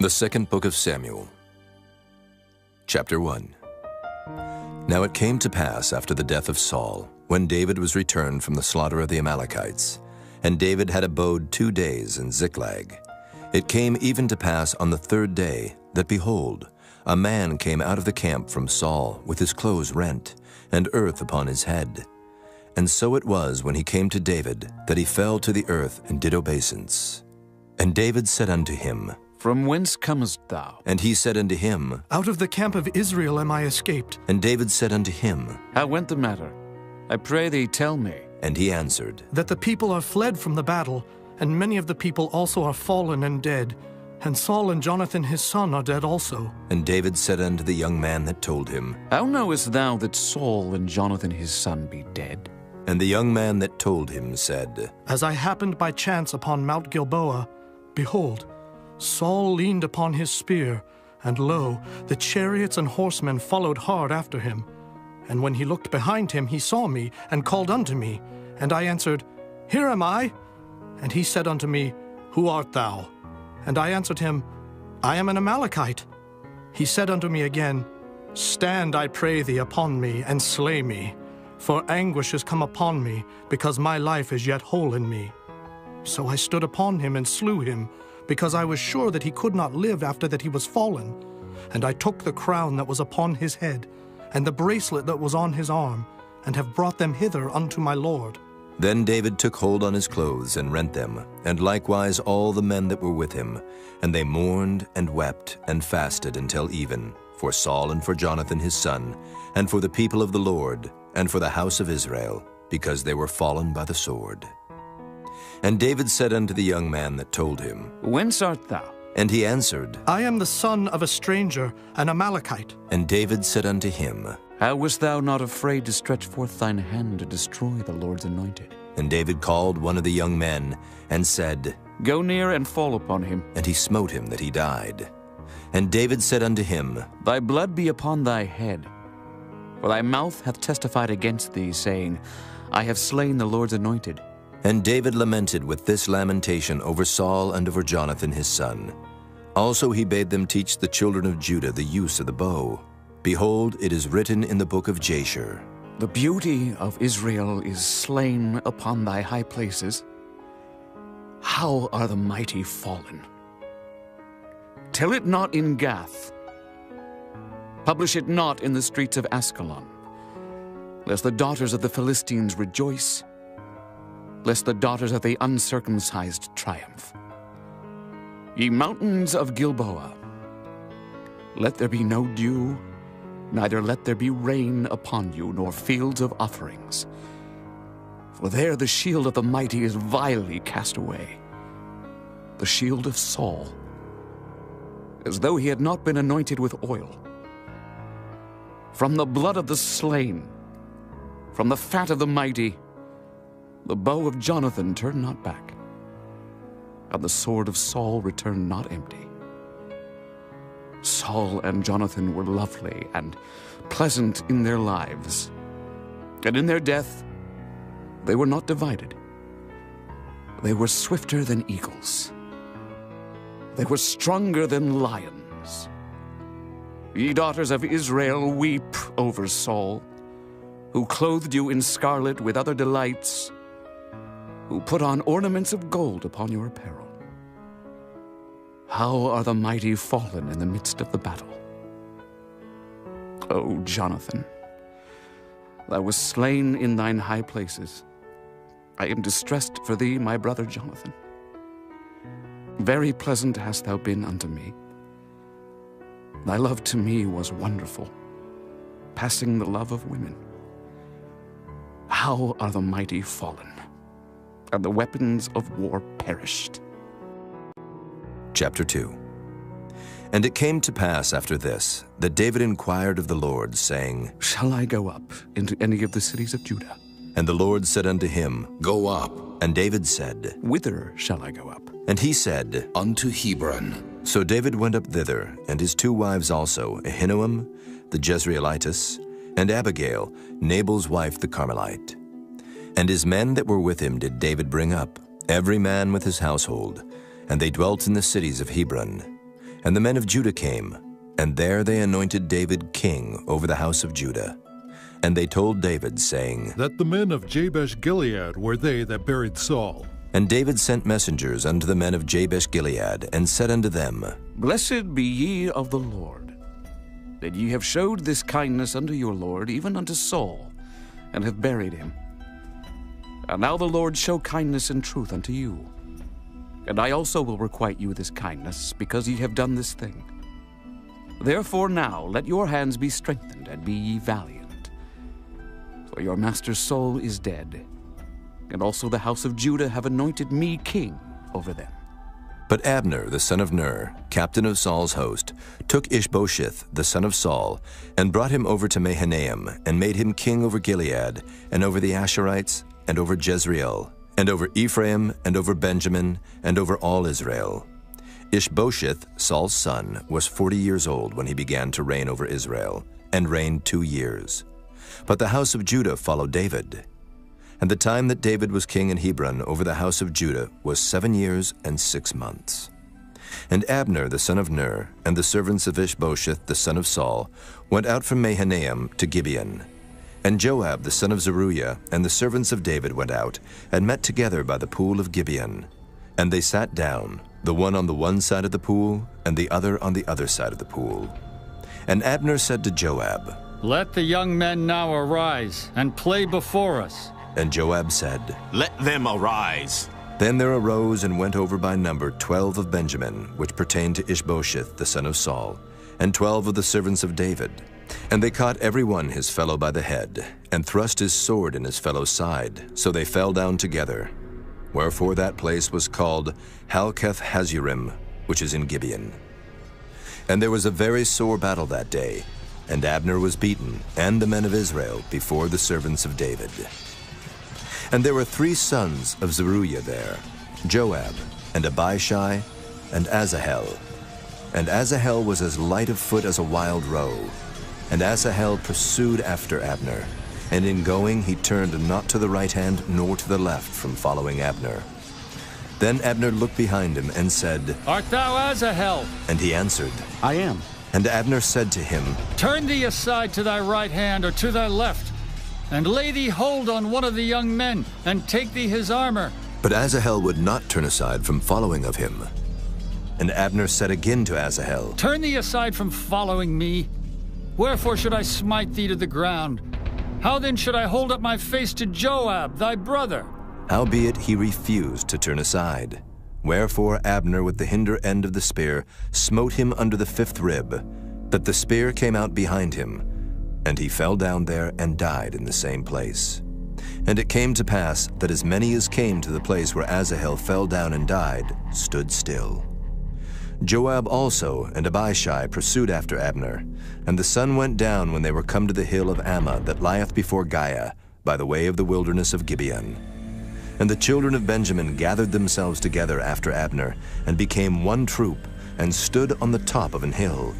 The second book of Samuel, chapter 1. Now it came to pass after the death of Saul, when David was returned from the slaughter of the Amalekites, and David had abode 2 days in Ziklag. It came even to pass on the 3rd day that, behold, a man came out of the camp from Saul with his clothes rent, and earth upon his head. And so it was when he came to David that he fell to the earth and did obeisance. And David said unto him, From whence comest thou? And he said unto him, Out of the camp of Israel am I escaped. And David said unto him, How went the matter? I pray thee, tell me. And he answered, That the people are fled from the battle, and many of the people also are fallen and dead. And Saul and Jonathan his son are dead also. And David said unto the young man that told him, How knowest thou that Saul and Jonathan his son be dead? And the young man that told him said, As I happened by chance upon Mount Gilboa, behold, Saul leaned upon his spear, and lo, the chariots and horsemen followed hard after him. And when he looked behind him, he saw me, and called unto me. And I answered, Here am I. And he said unto me, Who art thou? And I answered him, I am an Amalekite. He said unto me again, Stand, I pray thee, upon me, and slay me. For anguish is come upon me, because my life is yet whole in me. So I stood upon him and slew him, because I was sure that he could not live after that he was fallen. And I took the crown that was upon his head, and the bracelet that was on his arm, and have brought them hither unto my lord. Then David took hold on his clothes and rent them, and likewise all the men that were with him. And they mourned and wept and fasted until even, for Saul and for Jonathan his son, and for the people of the Lord, and for the house of Israel, because they were fallen by the sword. And David said unto the young man that told him, Whence art thou? And he answered, I am the son of a stranger, an Amalekite. And David said unto him, How wast thou not afraid to stretch forth thine hand to destroy the Lord's anointed? And David called one of the young men, and said, Go near and fall upon him. And he smote him that he died. And David said unto him, Thy blood be upon thy head. For thy mouth hath testified against thee, saying, I have slain the Lord's anointed. And David lamented with this lamentation over Saul and over Jonathan his son. Also he bade them teach the children of Judah the use of the bow. Behold, it is written in the book of Jasher, The beauty of Israel is slain upon thy high places. How are the mighty fallen? Tell it not in Gath. Publish it not in the streets of Askelon, lest the daughters of the Philistines rejoice, lest the daughters of the uncircumcised triumph. Ye mountains of Gilboa, let there be no dew, neither let there be rain upon you, nor fields of offerings. For there the shield of the mighty is vilely cast away, the shield of Saul, as though he had not been anointed with oil. From the blood of the slain, from the fat of the mighty, the bow of Jonathan turned not back, and the sword of Saul returned not empty. Saul and Jonathan were lovely and pleasant in their lives, and in their death they were not divided. They were swifter than eagles. They were stronger than lions. Ye daughters of Israel, weep over Saul, who clothed you in scarlet with other delights, who put on ornaments of gold upon your apparel. How are the mighty fallen in the midst of the battle? O Jonathan, thou wast slain in thine high places. I am distressed for thee, my brother Jonathan. Very pleasant hast thou been unto me. Thy love to me was wonderful, passing the love of women. How are the mighty fallen, and the weapons of war perished? chapter 2. And it came to pass after this, that David inquired of the Lord, saying, Shall I go up into any of the cities of Judah? And the Lord said unto him, Go up. And David said, Whither shall I go up? And he said, Unto Hebron. So David went up thither, and his 2 wives also, Ahinoam the Jezreelitess, and Abigail, Nabal's wife the Carmelite. And his men that were with him did David bring up, every man with his household, and they dwelt in the cities of Hebron. And the men of Judah came, and there they anointed David king over the house of Judah. And they told David, saying, That the men of Jabesh-Gilead were they that buried Saul. And David sent messengers unto the men of Jabesh-Gilead, and said unto them, Blessed be ye of the Lord, that ye have showed this kindness unto your Lord, even unto Saul, and have buried him. And now the Lord show kindness and truth unto you. And I also will requite you this kindness, because ye have done this thing. Therefore now let your hands be strengthened, and be ye valiant. For your master's soul is dead, and also the house of Judah have anointed me king over them. But Abner, the son of Ner, captain of Saul's host, took Ishbosheth, the son of Saul, and brought him over to Mahanaim, and made him king over Gilead, and over the Asherites, and over Jezreel, and over Ephraim, and over Benjamin, and over all Israel. Ishbosheth, Saul's son, was 40 years old when he began to reign over Israel, and reigned 2 years. But the house of Judah followed David. And the time that David was king in Hebron over the house of Judah was 7 years and 6 months. And Abner the son of Ner, and the servants of Ishbosheth the son of Saul, went out from Mahanaim to Gibeon. And Joab the son of Zeruiah and the servants of David went out, and met together by the pool of Gibeon. And they sat down, the one on the one side of the pool, and the other on the other side of the pool. And Abner said to Joab, Let the young men now arise, and play before us. And Joab said, Let them arise. Then there arose and went over by number 12 of Benjamin, which pertained to Ishbosheth the son of Saul, and 12 of the servants of David. And they caught every one his fellow by the head, and thrust his sword in his fellow's side, so they fell down together. Wherefore that place was called Halketh-Hazurim, which is in Gibeon. And there was a very sore battle that day, and Abner was beaten, and the men of Israel, before the servants of David. And there were 3 sons of Zeruiah there, Joab, and Abishai, and Asahel. And Asahel was as light of foot as a wild roe. And Asahel pursued after Abner, and in going he turned not to the right hand nor to the left from following Abner. Then Abner looked behind him and said, Art thou Asahel? And he answered, I am. And Abner said to him, Turn thee aside to thy right hand or to thy left, and lay thee hold on one of the young men, and take thee his armor. But Asahel would not turn aside from following of him. And Abner said again to Asahel, Turn thee aside from following me. Wherefore should I smite thee to the ground? How then should I hold up my face to Joab, thy brother? Howbeit he refused to turn aside. Wherefore Abner with the hinder end of the spear smote him under the 5th rib, that the spear came out behind him, and he fell down there and died in the same place. And it came to pass that as many as came to the place where Asahel fell down and died stood still. Joab also and Abishai pursued after Abner, and the sun went down when they were come to the hill of Ammah that lieth before Giah, by the way of the wilderness of Gibeon. And the children of Benjamin gathered themselves together after Abner, and became one troop, and stood on the top of an hill.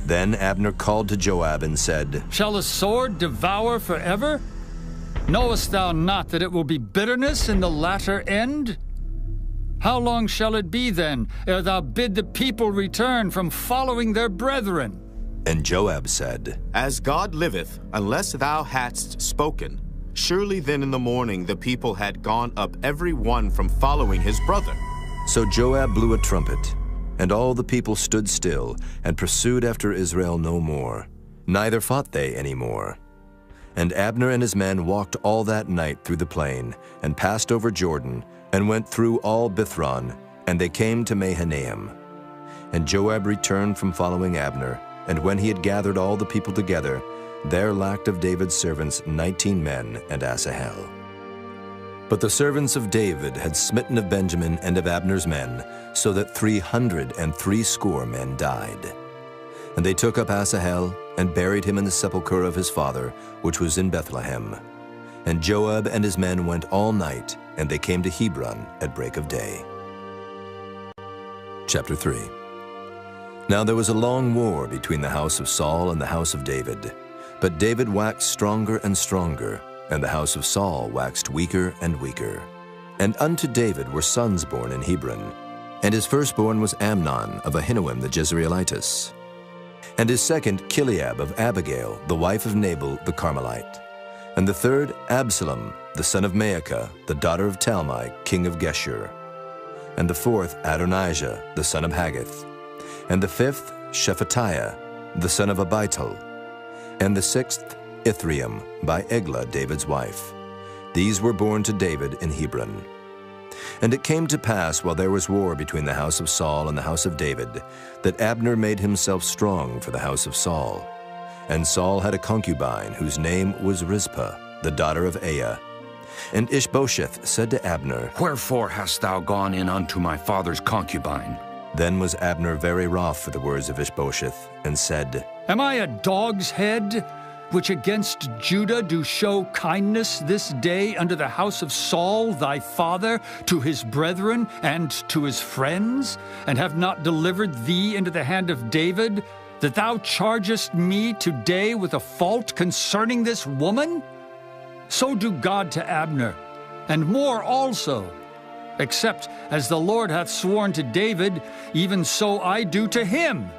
Then Abner called to Joab and said, Shall the sword devour forever? Knowest thou not that it will be bitterness in the latter end? How long shall it be then, ere thou bid the people return from following their brethren? And Joab said, As God liveth, unless thou hadst spoken, surely then in the morning the people had gone up every one from following his brother. So Joab blew a trumpet, and all the people stood still, and pursued after Israel no more, neither fought they any more. And Abner and his men walked all that night through the plain, and passed over Jordan, and went through all Bithron, and they came to Mahanaim. And Joab returned from following Abner, and when he had gathered all the people together, there lacked of David's servants 19 men and Asahel. But the servants of David had smitten of Benjamin and of Abner's men, so that 360 men died. And they took up Asahel, and buried him in the sepulchre of his father, which was in Bethlehem. And Joab and his men went all night, and they came to Hebron at break of day. Chapter 3. Now there was a long war between the house of Saul and the house of David. But David waxed stronger and stronger, and the house of Saul waxed weaker and weaker. And unto David were sons born in Hebron. And his firstborn was Amnon of Ahinoam the Jezreelitess. And his second, Chileab of Abigail, the wife of Nabal the Carmelite. And the third, Absalom, the son of Maacah, the daughter of Talmai, king of Geshur. And the fourth, Adonijah, the son of Haggith. And the fifth, Shephatiah, the son of Abital. And the sixth, Ithream, by Eglah, David's wife. These were born to David in Hebron. And it came to pass, while there was war between the house of Saul and the house of David, that Abner made himself strong for the house of Saul. And Saul had a concubine, whose name was Rizpah, the daughter of Aiah. And Ishbosheth said to Abner, Wherefore hast thou gone in unto my father's concubine? Then was Abner very wroth for the words of Ishbosheth, and said, Am I a dog's head, which against Judah do show kindness this day unto the house of Saul thy father, to his brethren and to his friends, and have not delivered thee into the hand of David, that thou chargest me today with a fault concerning this woman? So do God to Abner, and more also. Except as the Lord hath sworn to David, even so I do to him,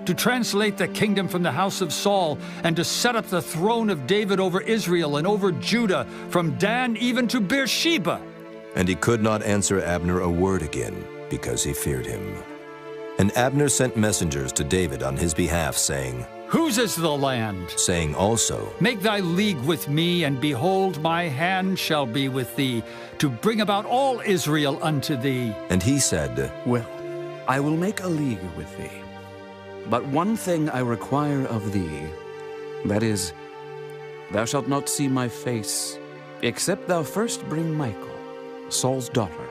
to translate the kingdom from the house of Saul, and to set up the throne of David over Israel and over Judah, from Dan even to Beersheba. And he could not answer Abner a word again, because he feared him. And Abner sent messengers to David on his behalf, saying, Whose is the land? Saying also, Make thy league with me, and behold, my hand shall be with thee, to bring about all Israel unto thee. And he said, Well, I will make a league with thee. But one thing I require of thee, that is, thou shalt not see my face, except thou first bring Michal, Saul's daughter,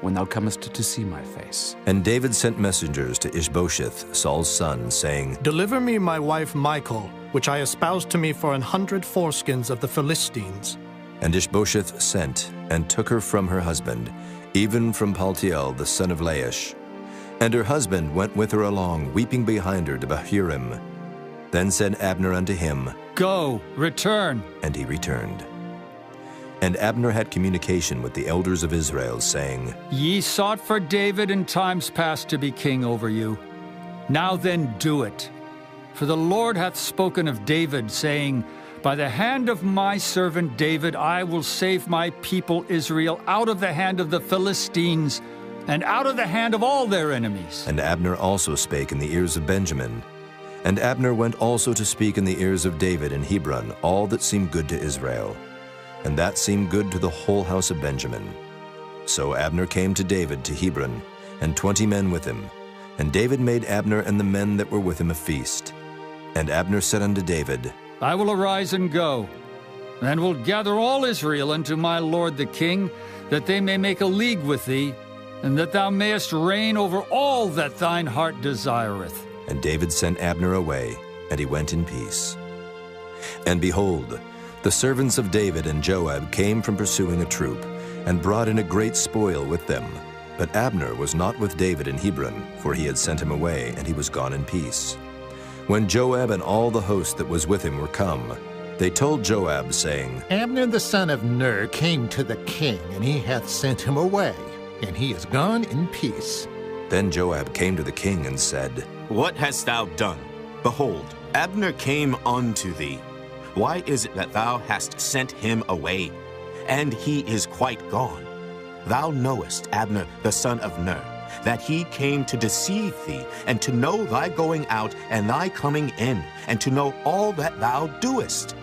when thou comest to see my face. And David sent messengers to Ishbosheth, Saul's son, saying, Deliver me my wife Michal, which I espoused to me for 100 foreskins of the Philistines. And Ishbosheth sent, and took her from her husband, even from Paltiel the son of Laish. And her husband went with her along, weeping behind her to Bahurim. Then said Abner unto him, Go, return. And he returned. And Abner had communication with the elders of Israel, saying, Ye sought for David in times past to be king over you. Now then do it. For the Lord hath spoken of David, saying, By the hand of my servant David I will save my people Israel out of the hand of the Philistines, and out of the hand of all their enemies. And Abner also spake in the ears of Benjamin. And Abner went also to speak in the ears of David in Hebron all that seemed good to Israel. And that seemed good to the whole house of Benjamin. So Abner came to David to Hebron, and 20 men with him. And David made Abner and the men that were with him a feast. And Abner said unto David, I will arise and go, and will gather all Israel unto my lord the king, that they may make a league with thee, and that thou mayest reign over all that thine heart desireth. And David sent Abner away, and he went in peace. And behold, the servants of David and Joab came from pursuing a troop, and brought in a great spoil with them. But Abner was not with David in Hebron, for he had sent him away, and he was gone in peace. When Joab and all the host that was with him were come, they told Joab, saying, Abner the son of Ner came to the king, and he hath sent him away, and he is gone in peace. Then Joab came to the king and said, What hast thou done? Behold, Abner came unto thee. Why is it that thou hast sent him away? And he is quite gone. Thou knowest, Abner the son of Ner, that he came to deceive thee, and to know thy going out and thy coming in, and to know all that thou doest.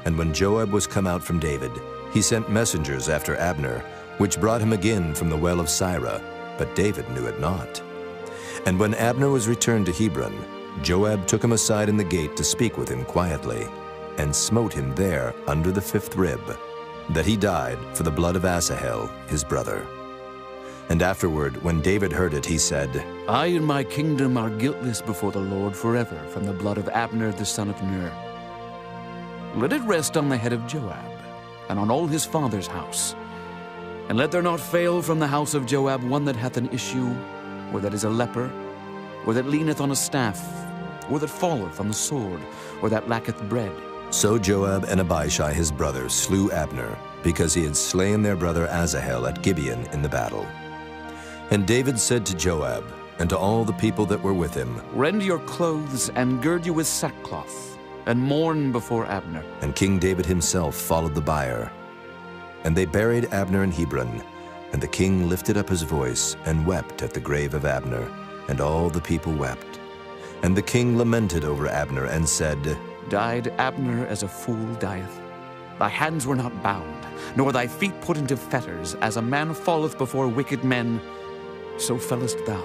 And when Joab was come out from David, he sent messengers after Abner, which brought him again from the well of Sirah, but David knew it not. And when Abner was returned to Hebron, Joab took him aside in the gate to speak with him quietly, and smote him there under the 5th rib, that he died for the blood of Asahel, his brother. And afterward, when David heard it, he said, I and my kingdom are guiltless before the Lord forever from the blood of Abner the son of Ner. Let it rest on the head of Joab, and on all his father's house. And let there not fail from the house of Joab one that hath an issue, or that is a leper, or that leaneth on a staff, or that falleth on the sword, or that lacketh bread. So Joab and Abishai his brother slew Abner, because he had slain their brother Asahel at Gibeon in the battle. And David said to Joab, and to all the people that were with him, Rend your clothes and gird you with sackcloth, and mourn before Abner. And King David himself followed the bier. And they buried Abner in Hebron, and the king lifted up his voice and wept at the grave of Abner, and all the people wept. And the king lamented over Abner and said, Died Abner as a fool dieth? Thy hands were not bound, nor thy feet put into fetters, as a man falleth before wicked men, so fellest thou.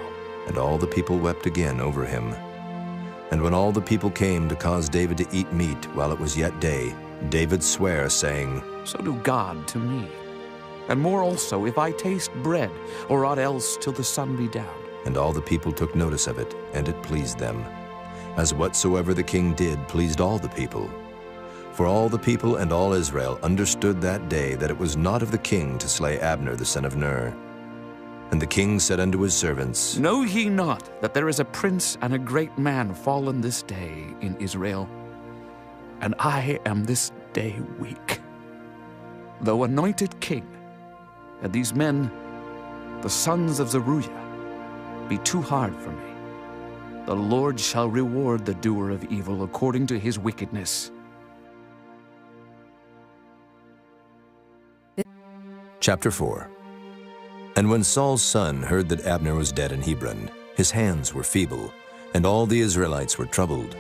And all the people wept again over him. And when all the people came to cause David to eat meat while it was yet day, David sware, saying, So do God to me, and more also, if I taste bread, or aught else till the sun be down. And all the people took notice of it, and it pleased them, as whatsoever the king did pleased all the people. For all the people and all Israel understood that day that it was not of the king to slay Abner the son of Ner. And the king said unto his servants, Know ye not that there is a prince and a great man fallen this day in Israel? And I am this day weak, though anointed king, and these men, the sons of Zeruiah, be too hard for me. The Lord shall reward the doer of evil according to his wickedness. Chapter 4. And when Saul's son heard that Abner was dead in Hebron, his hands were feeble, and all the Israelites were troubled.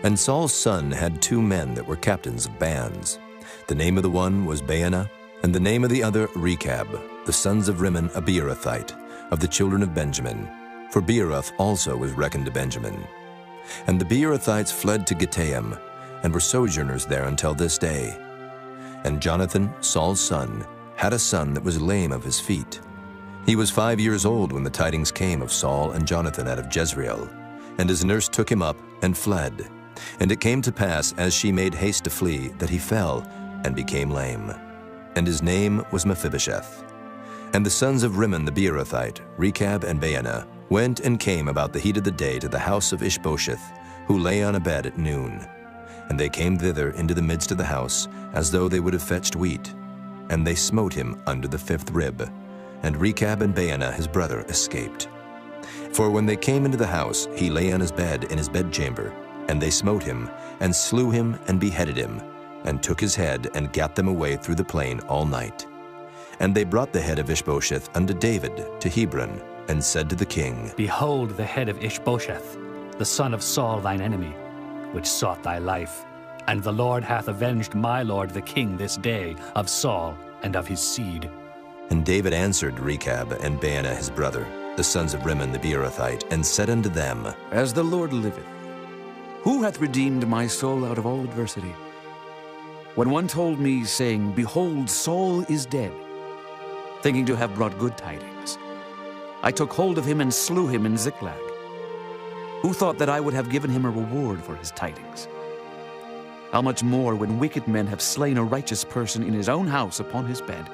And Saul's son had 2 men that were captains of bands. The name of the one was Baanah, and the name of the other Rechab, the sons of Rimmon a Beerothite, of the children of Benjamin. For Beeroth also was reckoned to Benjamin. And the Beerothites fled to Gittaim, and were sojourners there until this day. And Jonathan, Saul's son, had a son that was lame of his feet. He was 5 years old when the tidings came of Saul and Jonathan out of Jezreel. And his nurse took him up and fled. And it came to pass, as she made haste to flee, that he fell and became lame. And his name was Mephibosheth. And the sons of Rimmon the Beerothite, Rechab and Baanah, went and came about the heat of the day to the house of Ishbosheth, who lay on a bed at noon. And they came thither into the midst of the house, as though they would have fetched wheat. And they smote him under the 5th rib. And Rechab and Baanah his brother escaped. For when they came into the house, he lay on his bed in his bedchamber. And they smote him, and slew him, and beheaded him, and took his head, and gat them away through the plain all night. And they brought the head of Ishbosheth unto David to Hebron, and said to the king, Behold the head of Ishbosheth, the son of Saul thine enemy, which sought thy life. And the Lord hath avenged my lord the king this day of Saul and of his seed. And David answered Rechab and Baanah his brother, the sons of Rimmon the Beerothite, and said unto them, As the Lord liveth, who hath redeemed my soul out of all adversity? When one told me, saying, Behold, Saul is dead, thinking to have brought good tidings, I took hold of him and slew him in Ziklag. Who thought that I would have given him a reward for his tidings? How much more when wicked men have slain a righteous person in his own house upon his bed?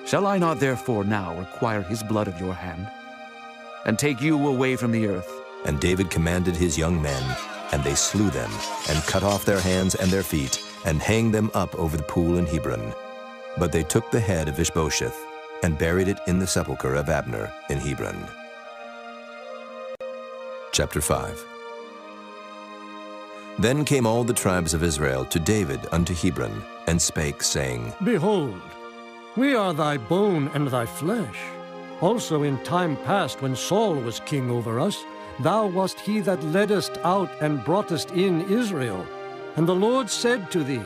Shall I not therefore now require his blood of your hand, and take you away from the earth? And David commanded his young men, and they slew them, and cut off their hands and their feet, and hanged them up over the pool in Hebron. But they took the head of Ishbosheth, and buried it in the sepulchre of Abner in Hebron. Chapter 5. Then came all the tribes of Israel to David unto Hebron, and spake, saying, Behold, we are thy bone and thy flesh. Also in time past, when Saul was king over us, thou wast he that leddest out and broughtest in Israel. And the Lord said to thee,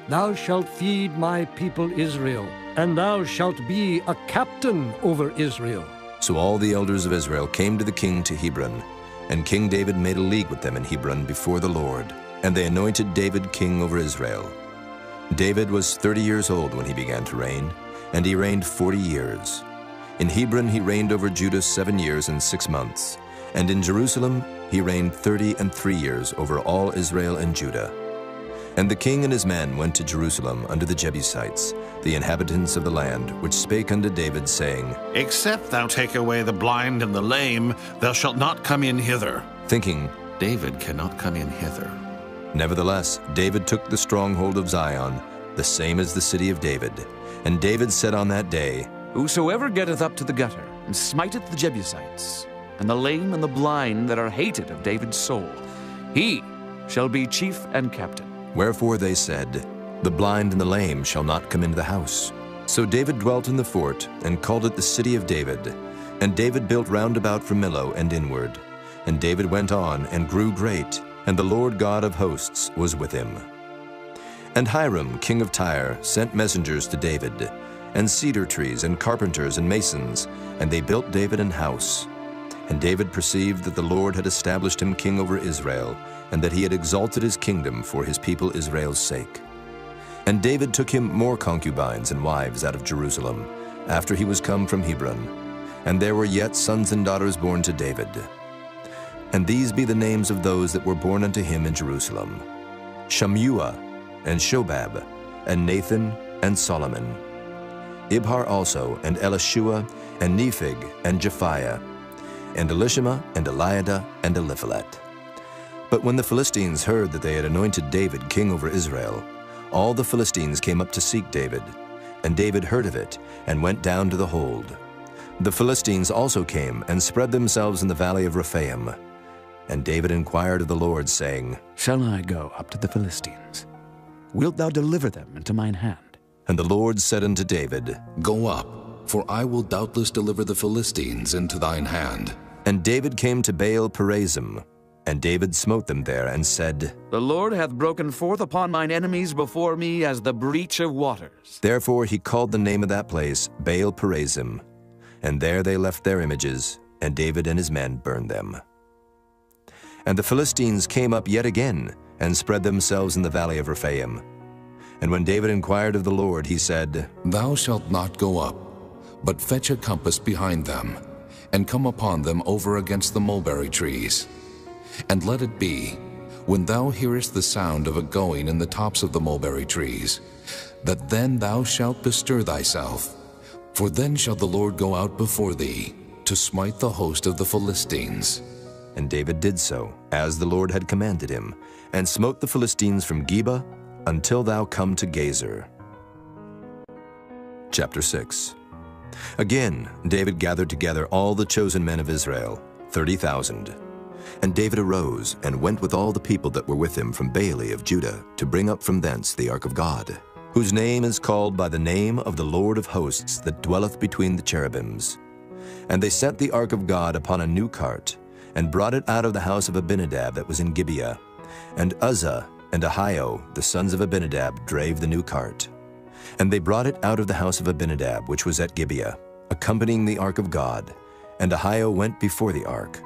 Thou shalt feed my people Israel, and thou shalt be a captain over Israel. So all the elders of Israel came to the king to Hebron, and King David made a league with them in Hebron before the Lord, and they anointed David king over Israel. David was 30 years old when he began to reign, and he reigned 40 years. In Hebron he reigned over Judah 7 years and 6 months, and in Jerusalem he reigned 33 years over all Israel and Judah. And the king and his men went to Jerusalem unto the Jebusites, the inhabitants of the land, which spake unto David, saying, Except thou take away the blind and the lame, thou shalt not come in hither. Thinking, David cannot come in hither. Nevertheless, David took the stronghold of Zion, the same as the city of David. And David said on that day, Whosoever getteth up to the gutter, and smiteth the Jebusites, and the lame and the blind that are hated of David's soul. He shall be chief and captain. Wherefore they said, The blind and the lame shall not come into the house. So David dwelt in the fort, and called it the city of David. And David built round about from Millo and inward. And David went on and grew great, and the Lord God of hosts was with him. And Hiram, king of Tyre, sent messengers to David, and cedar trees, and carpenters, and masons, and they built David an house. And David perceived that the Lord had established him king over Israel, and that he had exalted his kingdom for his people Israel's sake. And David took him more concubines and wives out of Jerusalem, after he was come from Hebron. And there were yet sons and daughters born to David. And these be the names of those that were born unto him in Jerusalem: Shammua, and Shobab, and Nathan, and Solomon. Ibhar also, and Elishua, and Nephig, and Japhiah, and Elishama, and Eliada, and Eliphalet. But when the Philistines heard that they had anointed David king over Israel, all the Philistines came up to seek David. And David heard of it, and went down to the hold. The Philistines also came, and spread themselves in the valley of Rephaim. And David inquired of the Lord, saying, Shall I go up to the Philistines? Wilt thou deliver them into mine hand? And the Lord said unto David, Go up, for I will doubtless deliver the Philistines into thine hand. And David came to Baal Perazim, and David smote them there, and said, The Lord hath broken forth upon mine enemies before me as the breach of waters. Therefore he called the name of that place Baal Perazim. And there they left their images, and David and his men burned them. And the Philistines came up yet again, and spread themselves in the valley of Rephaim. And when David inquired of the Lord, he said, Thou shalt not go up, but fetch a compass behind them, and come upon them over against the mulberry trees. And let it be, when thou hearest the sound of a going in the tops of the mulberry trees, that then thou shalt bestir thyself, for then shall the Lord go out before thee, to smite the host of the Philistines. And David did so, as the Lord had commanded him, and smote the Philistines from Geba until thou come to Gazer. Chapter 6. Again David gathered together all the chosen men of Israel, 30,000. And David arose, and went with all the people that were with him from Baale of Judah, to bring up from thence the ark of God, whose name is called by the name of the Lord of hosts that dwelleth between the cherubims. And they set the ark of God upon a new cart, and brought it out of the house of Abinadab that was in Gibeah. And Uzzah and Ahio, the sons of Abinadab, drave the new cart. And they brought it out of the house of Abinadab, which was at Gibeah, accompanying the ark of God. And Ahio went before the ark.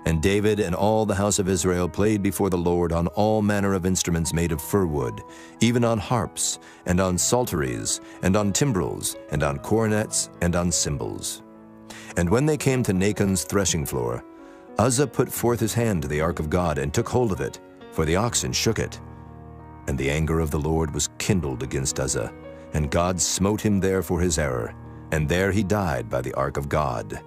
And David and all the house of Israel played before the Lord on all manner of instruments made of fir wood, even on harps, and on psalteries, and on timbrels, and on cornets, and on cymbals. And when they came to Nachon's threshing floor, Uzzah put forth his hand to the ark of God, and took hold of it, for the oxen shook it. And the anger of the Lord was kindled against Uzzah, and God smote him there for his error, and there he died by the ark of God.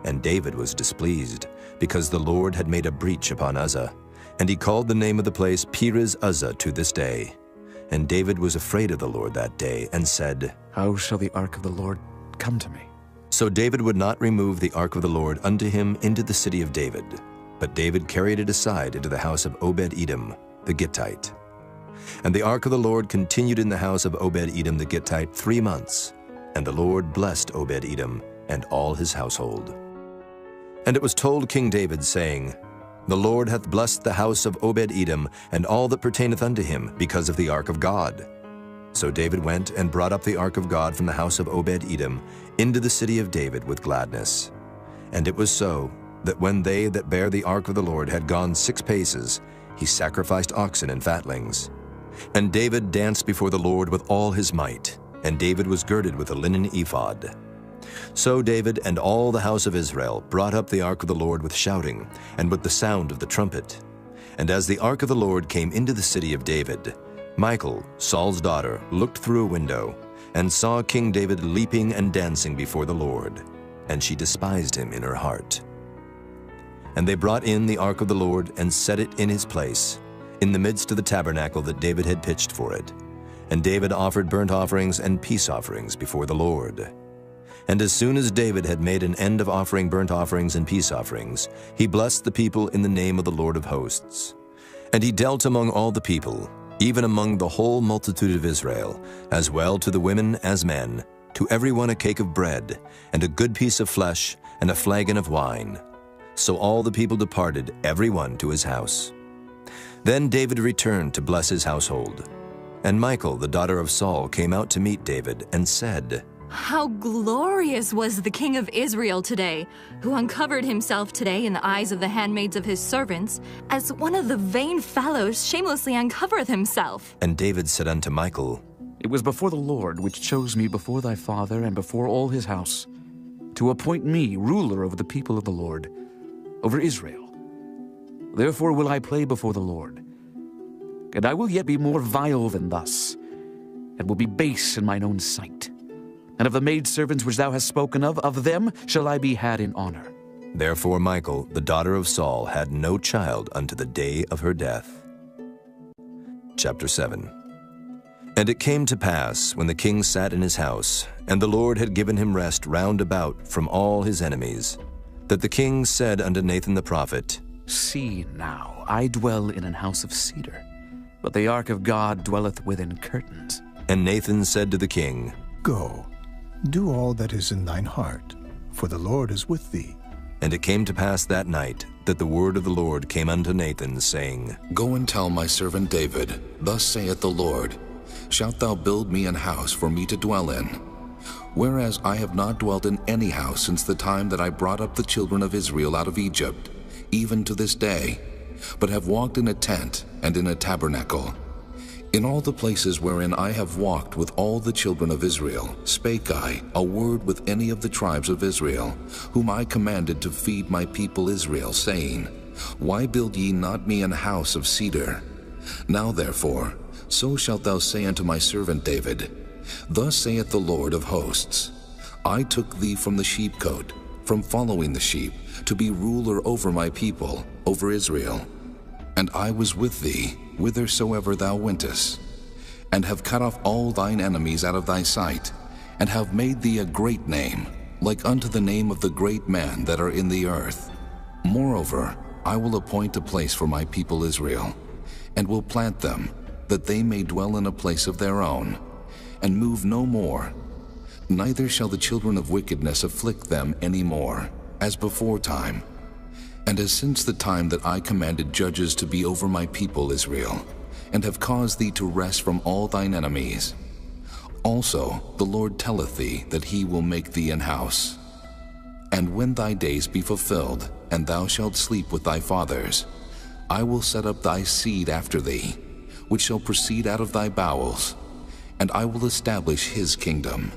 And David was displeased, because the Lord had made a breach upon Uzzah, and he called the name of the place Perez Uzzah to this day. And David was afraid of the Lord that day, and said, How shall the ark of the Lord come to me? So David would not remove the ark of the Lord unto him into the city of David, but David carried it aside into the house of Obed-Edom, the Gittite. And the ark of the Lord continued in the house of Obed-Edom the Gittite 3 months, and the Lord blessed Obed-Edom and all his household. And it was told King David, saying, The Lord hath blessed the house of Obed-Edom and all that pertaineth unto him, because of the ark of God. So David went and brought up the ark of God from the house of Obed-Edom into the city of David with gladness. And it was so, that when they that bare the ark of the Lord had gone 6 paces, he sacrificed oxen and fatlings. And David danced before the Lord with all his might, and David was girded with a linen ephod. So David and all the house of Israel brought up the ark of the Lord with shouting, and with the sound of the trumpet. And as the ark of the Lord came into the city of David, Michal, Saul's daughter, looked through a window, and saw King David leaping and dancing before the Lord, and she despised him in her heart. And they brought in the ark of the Lord, and set it in his place, in the midst of the tabernacle that David had pitched for it. And David offered burnt offerings and peace offerings before the Lord. And as soon as David had made an end of offering burnt offerings and peace offerings, he blessed the people in the name of the Lord of hosts. And he dealt among all the people, even among the whole multitude of Israel, as well to the women as men, to every one a cake of bread, and a good piece of flesh, and a flagon of wine. So all the people departed, every one to his house. Then David returned to bless his household. And Michal, the daughter of Saul, came out to meet David, and said, How glorious was the king of Israel today, who uncovered himself today in the eyes of the handmaids of his servants, as one of the vain fellows shamelessly uncovereth himself. And David said unto Michal, It was before the Lord which chose me before thy father and before all his house, to appoint me ruler over the people of the Lord, over Israel. Therefore will I play before the Lord, and I will yet be more vile than thus, and will be base in mine own sight. And of the maidservants which thou hast spoken of them shall I be had in honor. Therefore Michal, the daughter of Saul, had no child unto the day of her death. Chapter 7. And it came to pass, when the king sat in his house, and the Lord had given him rest round about from all his enemies, that the king said unto Nathan the prophet, See now, I dwell in an house of cedar, but the ark of God dwelleth within curtains. And Nathan said to the king, Go, do all that is in thine heart, for the Lord is with thee. And it came to pass that night that the word of the Lord came unto Nathan, saying, Go and tell my servant David, Thus saith the Lord, Shalt thou build me an house for me to dwell in? Whereas I have not dwelt in any house since the time that I brought up the children of Israel out of Egypt, even to this day, but have walked in a tent and in a tabernacle. In all the places wherein I have walked with all the children of Israel, spake I a word with any of the tribes of Israel, whom I commanded to feed my people Israel, saying, Why build ye not me an house of cedar? Now therefore, so shalt thou say unto my servant David, Thus saith the Lord of hosts, I took thee from the sheepcote, from following the sheep, to be ruler over my people, over Israel. And I was with thee, whithersoever thou wentest, and have cut off all thine enemies out of thy sight, and have made thee a great name, like unto the name of the great men that are in the earth. Moreover, I will appoint a place for my people Israel, and will plant them, that they may dwell in a place of their own, and move no more. Neither shall the children of wickedness afflict them any more, as before time, and as since the time that I commanded judges to be over my people Israel, and have caused thee to rest from all thine enemies. Also the Lord telleth thee that he will make thee an house. And when thy days be fulfilled, and thou shalt sleep with thy fathers, I will set up thy seed after thee, which shall proceed out of thy bowels, and I will establish his kingdom.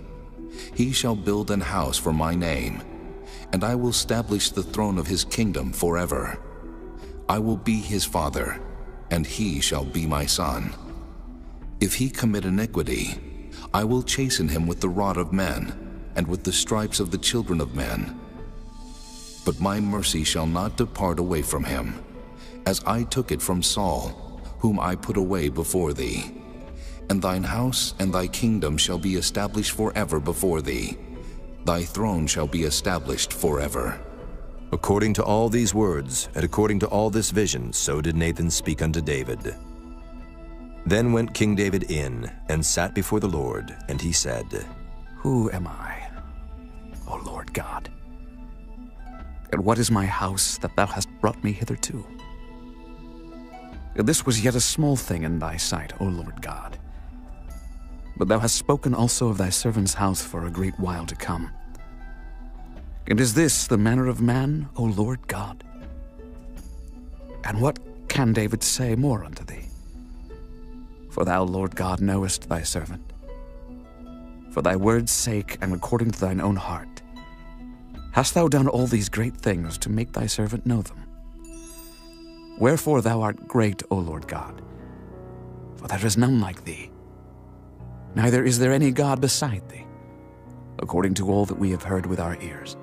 He shall build an house for my name, and I will establish the throne of his kingdom forever. I will be his father, and he shall be my son. If he commit iniquity, I will chasten him with the rod of men, and with the stripes of the children of men. But my mercy shall not depart away from him, as I took it from Saul, whom I put away before thee. And thine house and thy kingdom shall be established forever before thee. Thy throne shall be established forever. According to all these words, and according to all this vision, so did Nathan speak unto David. Then went King David in, and sat before the Lord, and he said, Who am I, O Lord God? And what is my house that thou hast brought me hitherto? This was yet a small thing in thy sight, O Lord God. But thou hast spoken also of thy servant's house for a great while to come. And is this the manner of man, O Lord God? And what can David say more unto thee? For thou, Lord God, knowest thy servant. For thy word's sake, and according to thine own heart, hast thou done all these great things to make thy servant know them. Wherefore thou art great, O Lord God, for there is none like thee, neither is there any God beside thee, according to all that we have heard with our ears.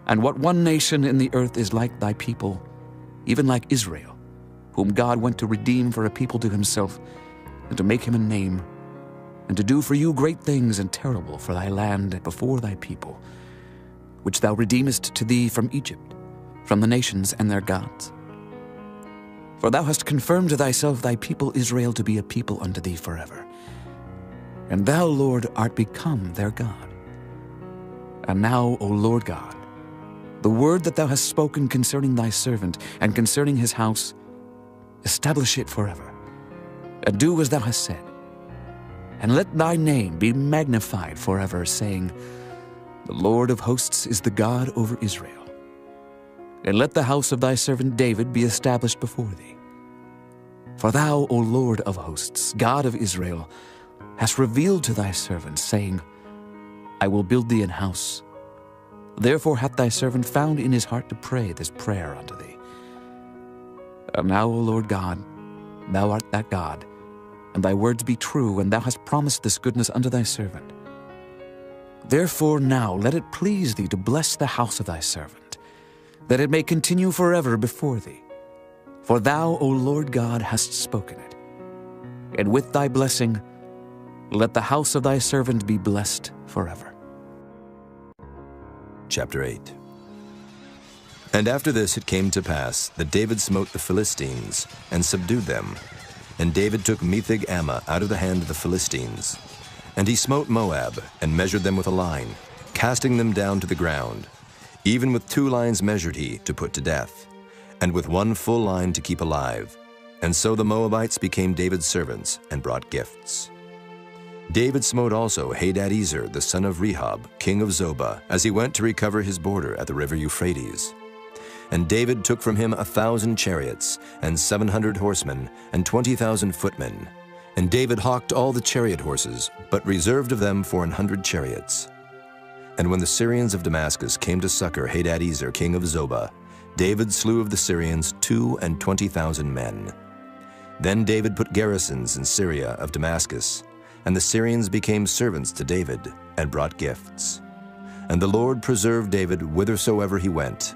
And what one nation in the earth is like thy people, even like Israel, whom God went to redeem for a people to himself, and to make him a name, and to do for you great things and terrible for thy land before thy people, which thou redeemest to thee from Egypt, from the nations and their gods. For thou hast confirmed to thyself thy people Israel to be a people unto thee forever. And thou, Lord, art become their God. And now, O Lord God, the word that thou hast spoken concerning thy servant and concerning his house, establish it forever, and do as thou hast said. And let thy name be magnified forever, saying, The Lord of hosts is the God over Israel. And let the house of thy servant David be established before thee. For thou, O Lord of hosts, God of Israel, hast revealed to thy servant, saying, I will build thee an house. Therefore hath thy servant found in his heart to pray this prayer unto thee. And now, O Lord God, thou art that God, and thy words be true, and thou hast promised this goodness unto thy servant. Therefore now let it please thee to bless the house of thy servant, that it may continue forever before thee. For thou, O Lord God, hast spoken it. And with thy blessing, let the house of thy servant be blessed forever. Chapter 8. And after this it came to pass that David smote the Philistines and subdued them. And David took Metheg-Ammah out of the hand of the Philistines. And he smote Moab, and measured them with a line, casting them down to the ground. Even with 2 lines measured he, to put to death, and with 1 full line to keep alive. And so the Moabites became David's servants, and brought gifts. David smote also Hadadezer the son of Rehob, king of Zobah, as he went to recover his border at the river Euphrates. And David took from him 1,000 chariots, and 700 horsemen, and 20,000 footmen. And David hawked all the chariot horses, but reserved of them 400 chariots. And when the Syrians of Damascus came to succor Hadadezer king of Zobah, David slew of the Syrians 22,000 men. Then David put garrisons in Syria of Damascus, and the Syrians became servants to David, and brought gifts. And the Lord preserved David whithersoever he went.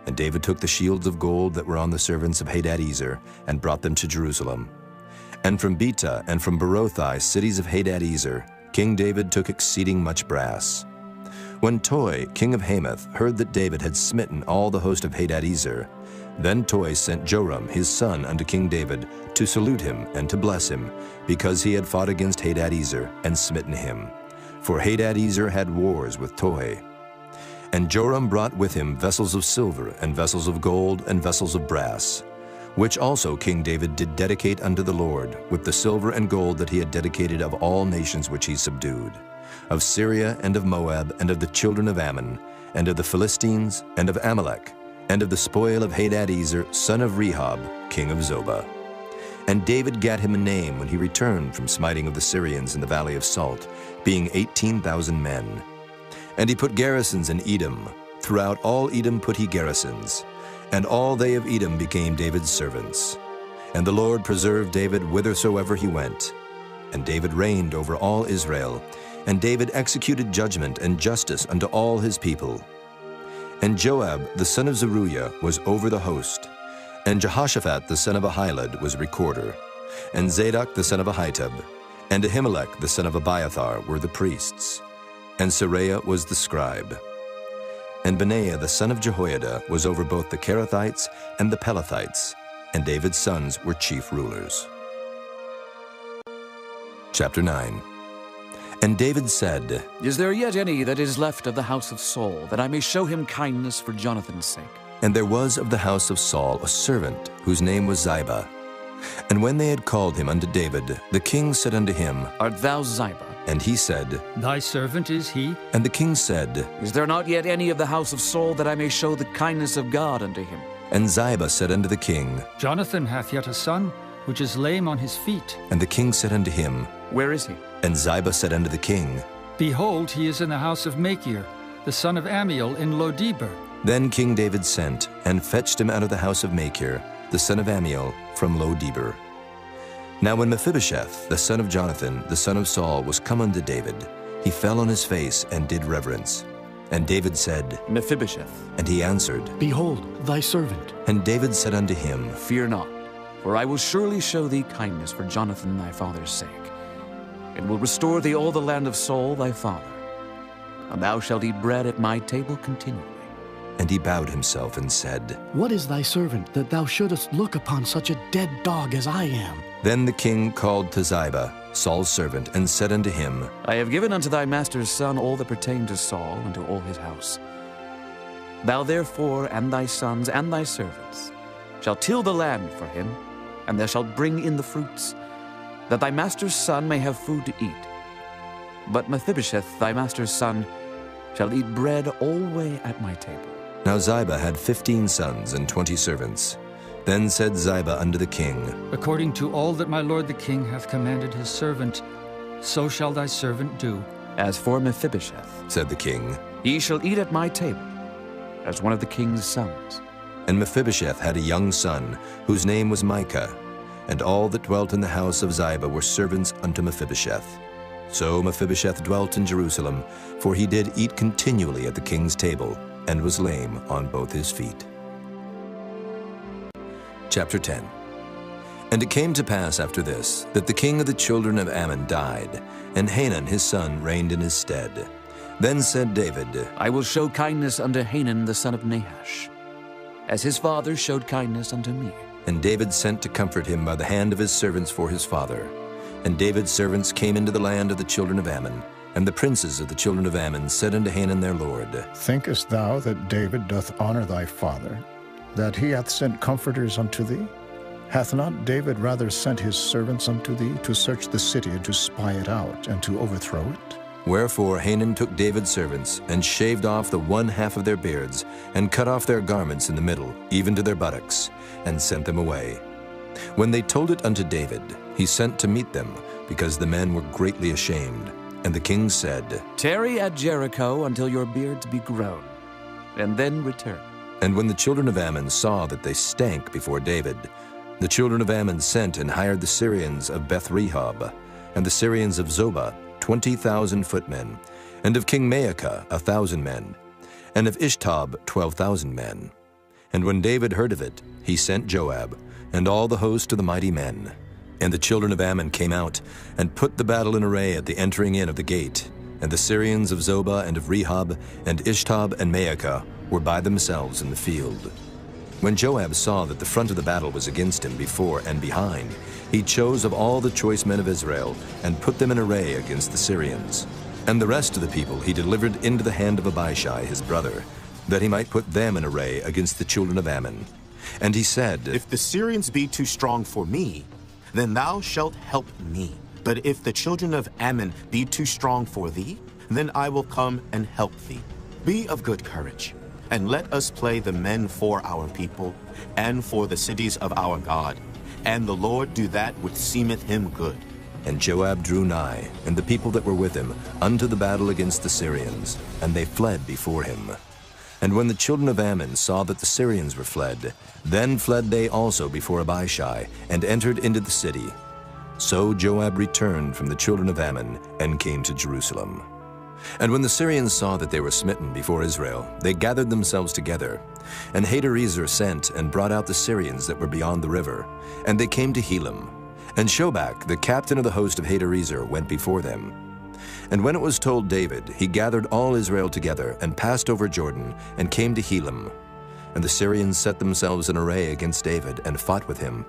And David took the shields of gold that were on the servants of Hadadezer, and brought them to Jerusalem. And from Betah and from Berothai, cities of Hadadezer, King David took exceeding much brass. When Toi, king of Hamath, heard that David had smitten all the host of Hadadezer, then Toi sent Joram his son unto King David to salute him and to bless him, because he had fought against Hadadezer and smitten him. For Hadadezer had wars with Toi. And Joram brought with him vessels of silver, and vessels of gold, and vessels of brass, which also King David did dedicate unto the Lord, with the silver and gold that he had dedicated of all nations which he subdued, of Syria, and of Moab, and of the children of Ammon, and of the Philistines, and of Amalek, and of the spoil of Hadadezer, son of Rehob, king of Zobah. And David gat him a name when he returned from smiting of the Syrians in the valley of Salt, being 18,000 men. And he put garrisons in Edom. Throughout all Edom put he garrisons. And all they of Edom became David's servants. And the Lord preserved David whithersoever he went. And David reigned over all Israel. And David executed judgment and justice unto all his people. And Joab the son of Zeruiah was over the host. And Jehoshaphat the son of Ahilud was recorder. And Zadok the son of Ahitub, and Ahimelech the son of Abiathar were the priests. And Seraiah was the scribe. And Benaiah the son of Jehoiada was over both the Kerethites and the Pelethites, and David's sons were chief rulers. Chapter 9. And David said, Is there yet any that is left of the house of Saul, that I may show him kindness for Jonathan's sake? And there was of the house of Saul a servant, whose name was Ziba. And when they had called him unto David, the king said unto him, Art thou Ziba? And he said, Thy servant is he. And the king said, Is there not yet any of the house of Saul, that I may show the kindness of God unto him? And Ziba said unto the king, Jonathan hath yet a son, which is lame on his feet. And the king said unto him, Where is he? And Ziba said unto the king, Behold, he is in the house of Machir, the son of Ammiel in Lodebar. Then King David sent, and fetched him out of the house of Machir, the son of Ammiel, from Lodebar. Now when Mephibosheth, the son of Jonathan, the son of Saul, was come unto David, he fell on his face and did reverence. And David said, Mephibosheth. And he answered, Behold, thy servant. And David said unto him, Fear not, for I will surely show thee kindness for Jonathan thy father's sake. and will restore thee all the land of Saul thy father. And thou shalt eat bread at my table continually. And he bowed himself and said, What is thy servant, that thou shouldest look upon such a dead dog as I am? Then the king called to Ziba, Saul's servant, and said unto him, I have given unto thy master's son all that pertained to Saul and to all his house. Thou therefore and thy sons and thy servants shalt till the land for him, and thou shalt bring in the fruits, that thy master's son may have food to eat. But Mephibosheth, thy master's son, shall eat bread alway at my table. Now Ziba had 15 sons and 20 servants. Then said Ziba unto the king, According to all that my lord the king hath commanded his servant, so shall thy servant do. As for Mephibosheth, said the king, he shall eat at my table, as one of the king's sons. And Mephibosheth had a young son, whose name was Micah, and all that dwelt in the house of Ziba were servants unto Mephibosheth. So Mephibosheth dwelt in Jerusalem, for he did eat continually at the king's table, and was lame on both his feet. Chapter 10. And it came to pass after this, that the king of the children of Ammon died, and Hanun his son reigned in his stead. Then said David, I will show kindness unto Hanun the son of Nahash, as his father showed kindness unto me. And David sent to comfort him by the hand of his servants for his father. And David's servants came into the land of the children of Ammon, and the princes of the children of Ammon said unto Hanun their lord, Thinkest thou that David doth honor thy father, that he hath sent comforters unto thee? Hath not David rather sent his servants unto thee to search the city and to spy it out and to overthrow it? Wherefore Hanun took David's servants, and shaved off the one half of their beards, and cut off their garments in the middle, even to their buttocks, and sent them away. When they told it unto David, he sent to meet them, because the men were greatly ashamed. And the king said, Tarry at Jericho until your beards be grown, and then return. And when the children of Ammon saw that they stank before David, the children of Ammon sent and hired the Syrians of Beth-rehob, and the Syrians of Zobah, 20,000 footmen, and of King Maacah 1,000 men, and of Ishtob 12,000 men. And when David heard of it, he sent Joab, and all the host of the mighty men. And the children of Ammon came out, and put the battle in array at the entering in of the gate. And the Syrians of Zobah and of Rehob, and Ishtob and Maacah, were by themselves in the field. When Joab saw that the front of the battle was against him before and behind, he chose of all the choice men of Israel, and put them in array against the Syrians. And the rest of the people he delivered into the hand of Abishai his brother, that he might put them in array against the children of Ammon. And he said, If the Syrians be too strong for me, then thou shalt help me. But if the children of Ammon be too strong for thee, then I will come and help thee. Be of good courage, and let us play the men for our people, and for the cities of our God. And the Lord do that which seemeth him good. And Joab drew nigh, and the people that were with him, unto the battle against the Syrians, and they fled before him. And when the children of Ammon saw that the Syrians were fled, then fled they also before Abishai, and entered into the city. So Joab returned from the children of Ammon, and came to Jerusalem. And when the Syrians saw that they were smitten before Israel, they gathered themselves together. And Hadarezer sent and brought out the Syrians that were beyond the river, and they came to Helam. And Shobach, the captain of the host of Hadarezer, went before them. And when it was told David, he gathered all Israel together, and passed over Jordan, and came to Helam. And the Syrians set themselves in array against David, and fought with him.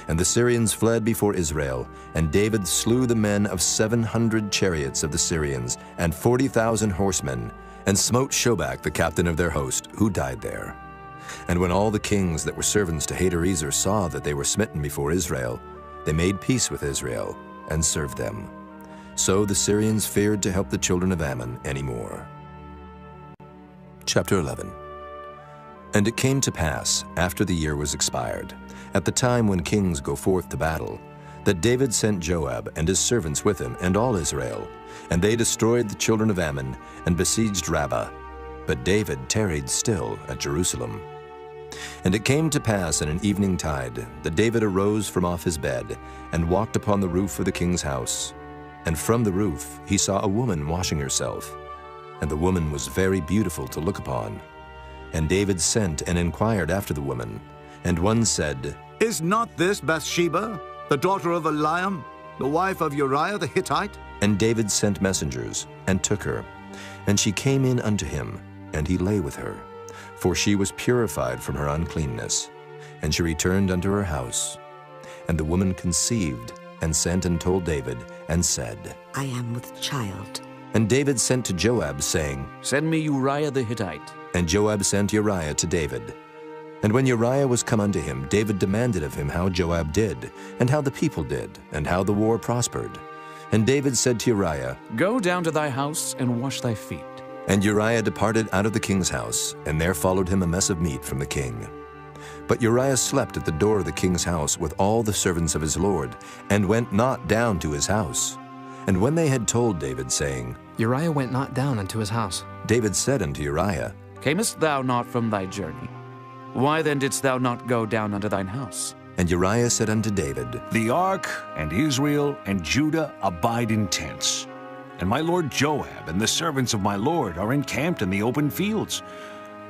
And the Syrians fled before Israel, and David slew the men of 700 chariots of the Syrians, and 40,000 horsemen, and smote Shobach the captain of their host, who died there. And when all the kings that were servants to Hadarezer saw that they were smitten before Israel, they made peace with Israel, and served them. So the Syrians feared to help the children of Ammon any more. Chapter 11. And it came to pass, after the year was expired, at the time when kings go forth to battle, that David sent Joab and his servants with him and all Israel, and they destroyed the children of Ammon and besieged Rabbah. But David tarried still at Jerusalem. And it came to pass in an evening tide that David arose from off his bed and walked upon the roof of the king's house. And from the roof he saw a woman washing herself, and the woman was very beautiful to look upon. And David sent and inquired after the woman, and one said, Is not this Bathsheba, the daughter of Eliam, the wife of Uriah the Hittite? And David sent messengers, and took her. And she came in unto him, and he lay with her. For she was purified from her uncleanness. And she returned unto her house. And the woman conceived, and sent and told David, and said, I am with child. And David sent to Joab, saying, Send me Uriah the Hittite. And Joab sent Uriah to David. And when Uriah was come unto him, David demanded of him how Joab did, and how the people did, and how the war prospered. And David said to Uriah, Go down to thy house and wash thy feet. And Uriah departed out of the king's house, and there followed him a mess of meat from the king. But Uriah slept at the door of the king's house with all the servants of his lord, and went not down to his house. And when they had told David, saying, Uriah went not down unto his house, David said unto Uriah, Camest thou not from thy journey? Why then didst thou not go down unto thine house? And Uriah said unto David, The ark and Israel and Judah abide in tents, and my lord Joab and the servants of my lord are encamped in the open fields.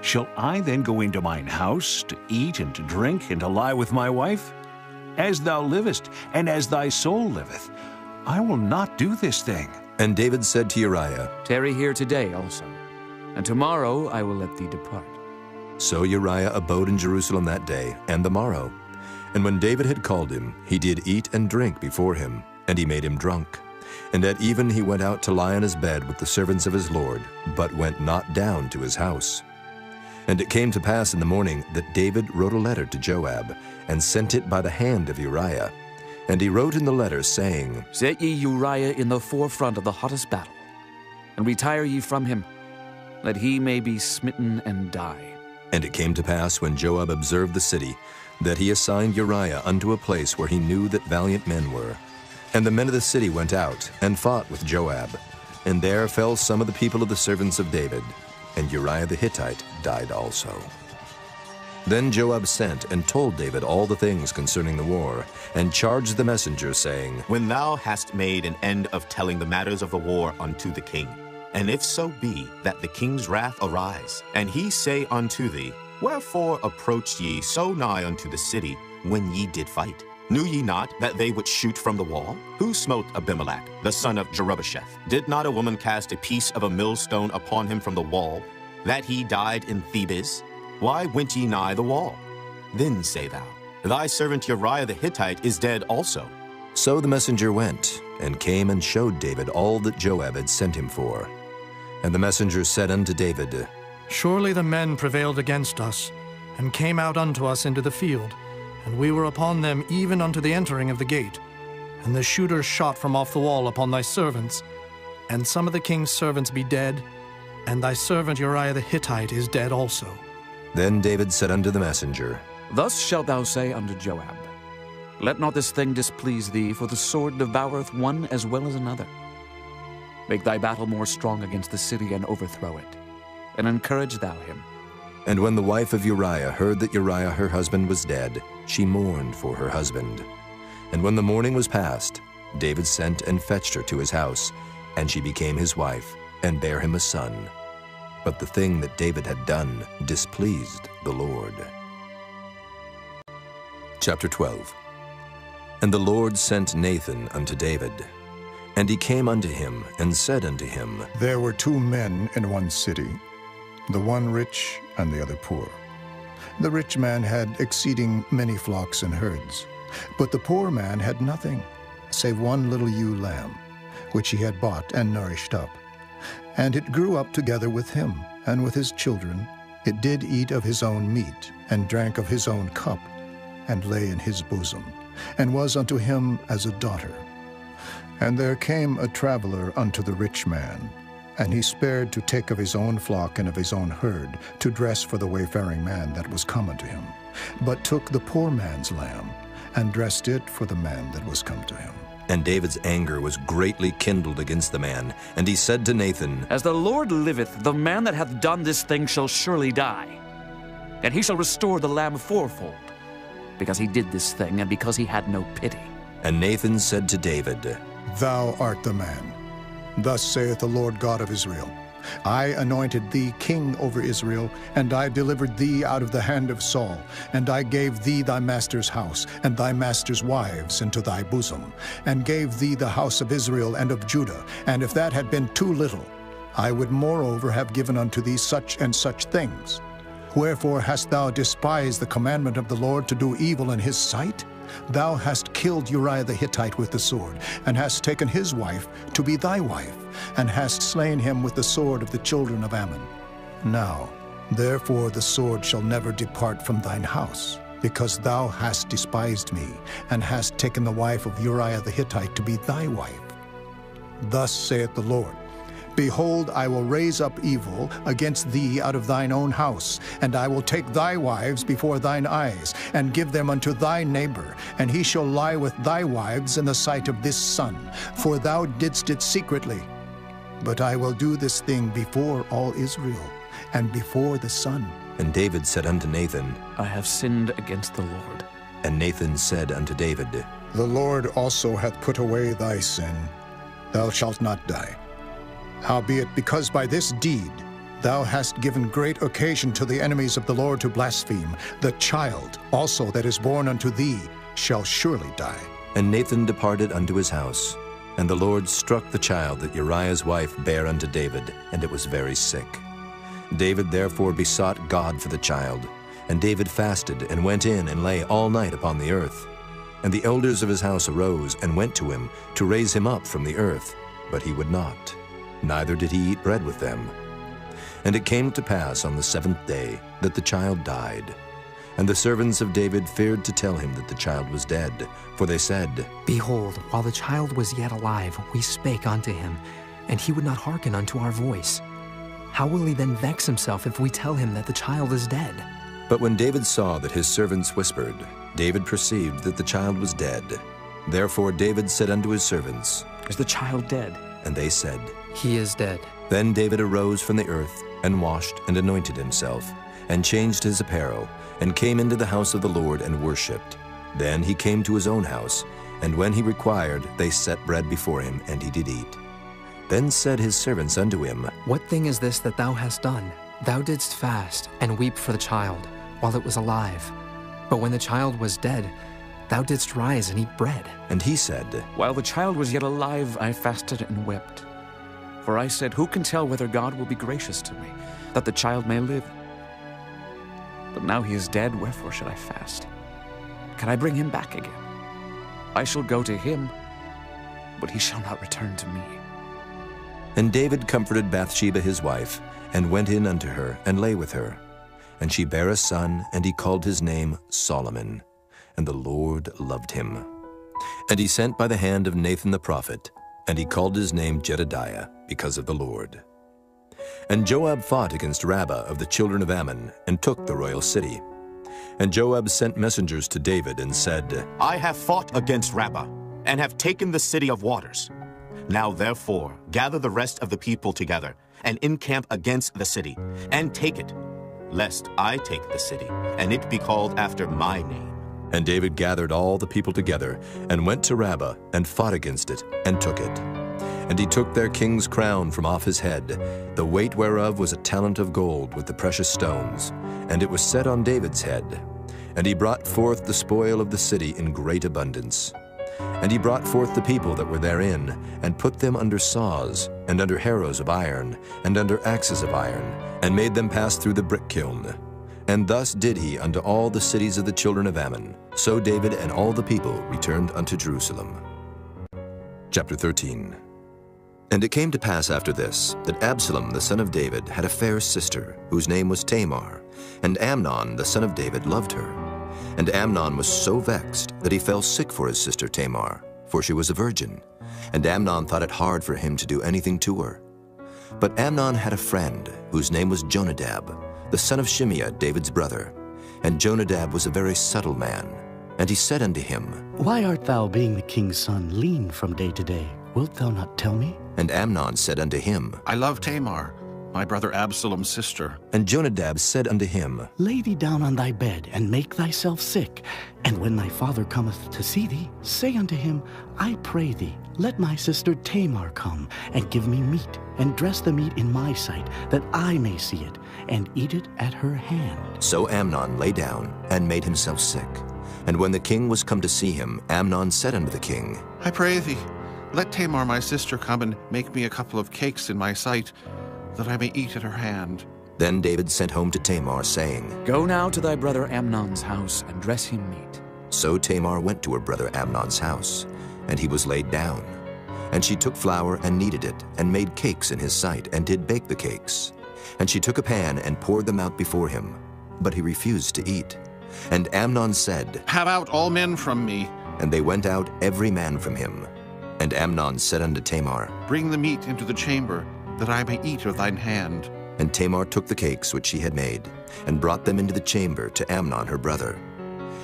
Shall I then go into mine house to eat and to drink and to lie with my wife? As thou livest, and as thy soul liveth, I will not do this thing. And David said to Uriah, Tarry here today also, and tomorrow I will let thee depart. So Uriah abode in Jerusalem that day and the morrow. And when David had called him, he did eat and drink before him, and he made him drunk. And at even he went out to lie on his bed with the servants of his lord, but went not down to his house. And it came to pass in the morning that David wrote a letter to Joab, and sent it by the hand of Uriah. And he wrote in the letter, saying, Set ye Uriah in the forefront of the hottest battle, and retire ye from him, that he may be smitten and die. And it came to pass, when Joab observed the city, that he assigned Uriah unto a place where he knew that valiant men were. And the men of the city went out, and fought with Joab. And there fell some of the people of the servants of David, and Uriah the Hittite died also. Then Joab sent and told David all the things concerning the war, and charged the messenger, saying, When thou hast made an end of telling the matters of the war unto the king, and if so be that the king's wrath arise, and he say unto thee, Wherefore approached ye so nigh unto the city when ye did fight? Knew ye not that they would shoot from the wall? Who smote Abimelech, the son of Jerubbesheth? Did not a woman cast a piece of a millstone upon him from the wall, that he died in Thebes? Why went ye nigh the wall? Then say thou, Thy servant Uriah the Hittite is dead also. So the messenger went, and came and showed David all that Joab had sent him for. And the messenger said unto David, Surely the men prevailed against us, and came out unto us into the field, and we were upon them even unto the entering of the gate. And the shooters shot from off the wall upon thy servants, and some of the king's servants be dead, and thy servant Uriah the Hittite is dead also. Then David said unto the messenger, Thus shalt thou say unto Joab, Let not this thing displease thee, for the sword devoureth one as well as another. Make thy battle more strong against the city, and overthrow it, and encourage thou him. And when the wife of Uriah heard that Uriah her husband was dead, she mourned for her husband. And when the mourning was past, David sent and fetched her to his house, and she became his wife, and bare him a son. But the thing that David had done displeased the Lord. Chapter 12. And the Lord sent Nathan unto David. And he came unto him, and said unto him, There were 2 men in one city, the one rich and the other poor. The rich man had exceeding many flocks and herds, but the poor man had nothing, save one little ewe lamb, which he had bought and nourished up. And it grew up together with him, and with his children. It did eat of his own meat, and drank of his own cup, and lay in his bosom, and was unto him as a daughter. And there came a traveler unto the rich man, and he spared to take of his own flock and of his own herd, to dress for the wayfaring man that was come unto him, but took the poor man's lamb, and dressed it for the man that was come to him. And David's anger was greatly kindled against the man, and he said to Nathan, As the Lord liveth, the man that hath done this thing shall surely die, and he shall restore the lamb fourfold, because he did this thing, and because he had no pity. And Nathan said to David, Thou art the man. Thus saith the Lord God of Israel, I anointed thee king over Israel, and I delivered thee out of the hand of Saul, and I gave thee thy master's house, and thy master's wives into thy bosom, and gave thee the house of Israel and of Judah. And if that had been too little, I would moreover have given unto thee such and such things. Wherefore hast thou despised the commandment of the Lord to do evil in his sight? Thou hast killed Uriah the Hittite with the sword, and hast taken his wife to be thy wife, and hast slain him with the sword of the children of Ammon. Now, therefore the sword shall never depart from thine house, because thou hast despised me, and hast taken the wife of Uriah the Hittite to be thy wife. Thus saith the Lord, Behold, I will raise up evil against thee out of thine own house, and I will take thy wives before thine eyes, and give them unto thy neighbor, and he shall lie with thy wives in the sight of this sun, for thou didst it secretly. But I will do this thing before all Israel, and before the sun. And David said unto Nathan, I have sinned against the Lord. And Nathan said unto David, The Lord also hath put away thy sin. Thou shalt not die. Howbeit, because by this deed thou hast given great occasion to the enemies of the Lord to blaspheme, the child also that is born unto thee shall surely die. And Nathan departed unto his house. And the Lord struck the child that Uriah's wife bare unto David, and it was very sick. David therefore besought God for the child. And David fasted, and went in, and lay all night upon the earth. And the elders of his house arose, and went to him, to raise him up from the earth. But he would not, neither did he eat bread with them. And it came to pass on the 7th day that the child died. And the servants of David feared to tell him that the child was dead, for they said, Behold, while the child was yet alive, we spake unto him, and he would not hearken unto our voice. How will he then vex himself if we tell him that the child is dead? But when David saw that his servants whispered, David perceived that the child was dead. Therefore David said unto his servants, Is the child dead? And they said, He is dead. Then David arose from the earth, and washed and anointed himself, and changed his apparel, and came into the house of the Lord and worshipped. Then he came to his own house, and when he required, they set bread before him, and he did eat. Then said his servants unto him, What thing is this that thou hast done? Thou didst fast, and weep for the child, while it was alive. But when the child was dead, thou didst rise and eat bread. And he said, While the child was yet alive, I fasted and wept. For I said, Who can tell whether God will be gracious to me, that the child may live? But now he is dead, wherefore should I fast? Can I bring him back again? I shall go to him, but he shall not return to me. And David comforted Bathsheba his wife, and went in unto her, and lay with her. And she bare a son, and he called his name Solomon. And the Lord loved him. And he sent by the hand of Nathan the prophet, and he called his name Jedediah, because of the Lord. And Joab fought against Rabbah of the children of Ammon, and took the royal city. And Joab sent messengers to David, and said, I have fought against Rabbah, and have taken the city of waters. Now therefore gather the rest of the people together, and encamp against the city, and take it, lest I take the city, and it be called after my name. And David gathered all the people together, and went to Rabbah, and fought against it, and took it. And he took their king's crown from off his head, the weight whereof was a talent of gold with the precious stones, and it was set on David's head. And he brought forth the spoil of the city in great abundance. And he brought forth the people that were therein, and put them under saws, and under harrows of iron, and under axes of iron, and made them pass through the brick kiln. And thus did he unto all the cities of the children of Ammon. So David and all the people returned unto Jerusalem. Chapter 13. And it came to pass after this, that Absalom the son of David had a fair sister, whose name was Tamar, and Amnon the son of David loved her. And Amnon was so vexed that he fell sick for his sister Tamar, for she was a virgin. And Amnon thought it hard for him to do anything to her. But Amnon had a friend, whose name was Jonadab, the son of Shimeah, David's brother. And Jonadab was a very subtle man. And he said unto him, Why art thou, being the king's son, lean from day to day? Wilt thou not tell me? And Amnon said unto him, I love Tamar, my brother Absalom's sister. And Jonadab said unto him, Lay thee down on thy bed, and make thyself sick. And when thy father cometh to see thee, say unto him, I pray thee, let my sister Tamar come, and give me meat, and dress the meat in my sight, that I may see it, and eat it at her hand. So Amnon lay down, and made himself sick. And when the king was come to see him, Amnon said unto the king, I pray thee, let Tamar my sister come and make me a couple of cakes in my sight, that I may eat at her hand. Then David sent home to Tamar, saying, Go now to thy brother Amnon's house, and dress him meat. So Tamar went to her brother Amnon's house, and he was laid down. And she took flour and kneaded it, and made cakes in his sight, and did bake the cakes. And she took a pan and poured them out before him, but he refused to eat. And Amnon said, Have out all men from me. And they went out every man from him. And Amnon said unto Tamar, Bring the meat into the chamber, that I may eat of thine hand. And Tamar took the cakes which she had made, and brought them into the chamber to Amnon her brother.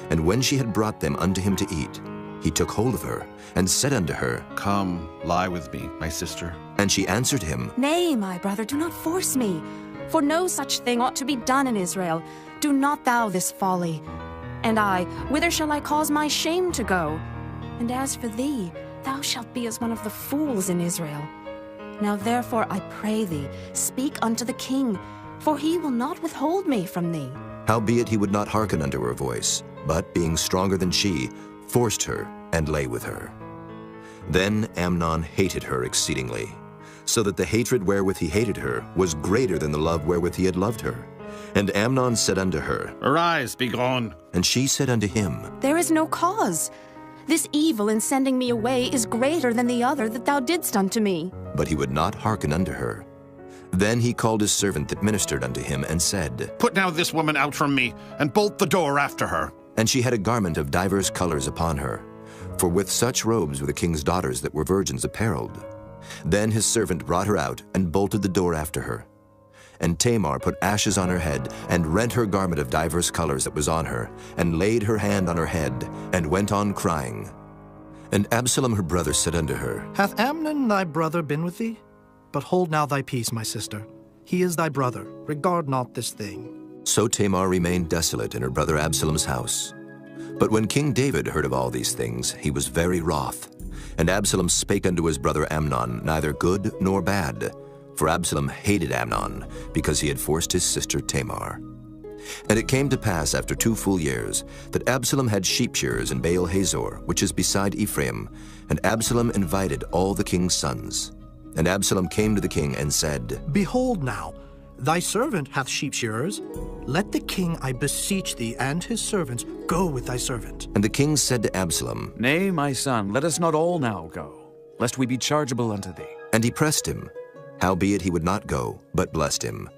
And when she had brought them unto him to eat, he took hold of her, and said unto her, Come, lie with me, my sister. And she answered him, Nay, my brother, do not force me, for no such thing ought to be done in Israel. Do not thou this folly. And I, whither shall I cause my shame to go? And as for thee, thou shalt be as one of the fools in Israel. Now therefore I pray thee, speak unto the king, for he will not withhold me from thee. Howbeit he would not hearken unto her voice, but being stronger than she, forced her, and lay with her. Then Amnon hated her exceedingly, so that the hatred wherewith he hated her was greater than the love wherewith he had loved her. And Amnon said unto her, Arise, be gone. And she said unto him, There is no cause. This evil in sending me away is greater than the other that thou didst unto me. But he would not hearken unto her. Then he called his servant that ministered unto him, and said, Put now this woman out from me, and bolt the door after her. And she had a garment of divers colors upon her, for with such robes were the king's daughters that were virgins apparelled. Then his servant brought her out, and bolted the door after her. And Tamar put ashes on her head, and rent her garment of divers colors that was on her, and laid her hand on her head, and went on crying. And Absalom her brother said unto her, Hath Amnon thy brother been with thee? But hold now thy peace, my sister. He is thy brother. Regard not this thing. So Tamar remained desolate in her brother Absalom's house. But when King David heard of all these things, he was very wroth. And Absalom spake unto his brother Amnon neither good nor bad. For Absalom hated Amnon, because he had forced his sister Tamar. And it came to pass after 2 full years, that Absalom had sheep shearers in Baal Hazor, which is beside Ephraim, and Absalom invited all the king's sons. And Absalom came to the king and said, Behold now, thy servant hath sheep shearers. Let the king, I beseech thee, and his servants go with thy servant. And the king said to Absalom, Nay, my son, let us not all now go, lest we be chargeable unto thee. And he pressed him. Howbeit he would not go, but blessed him.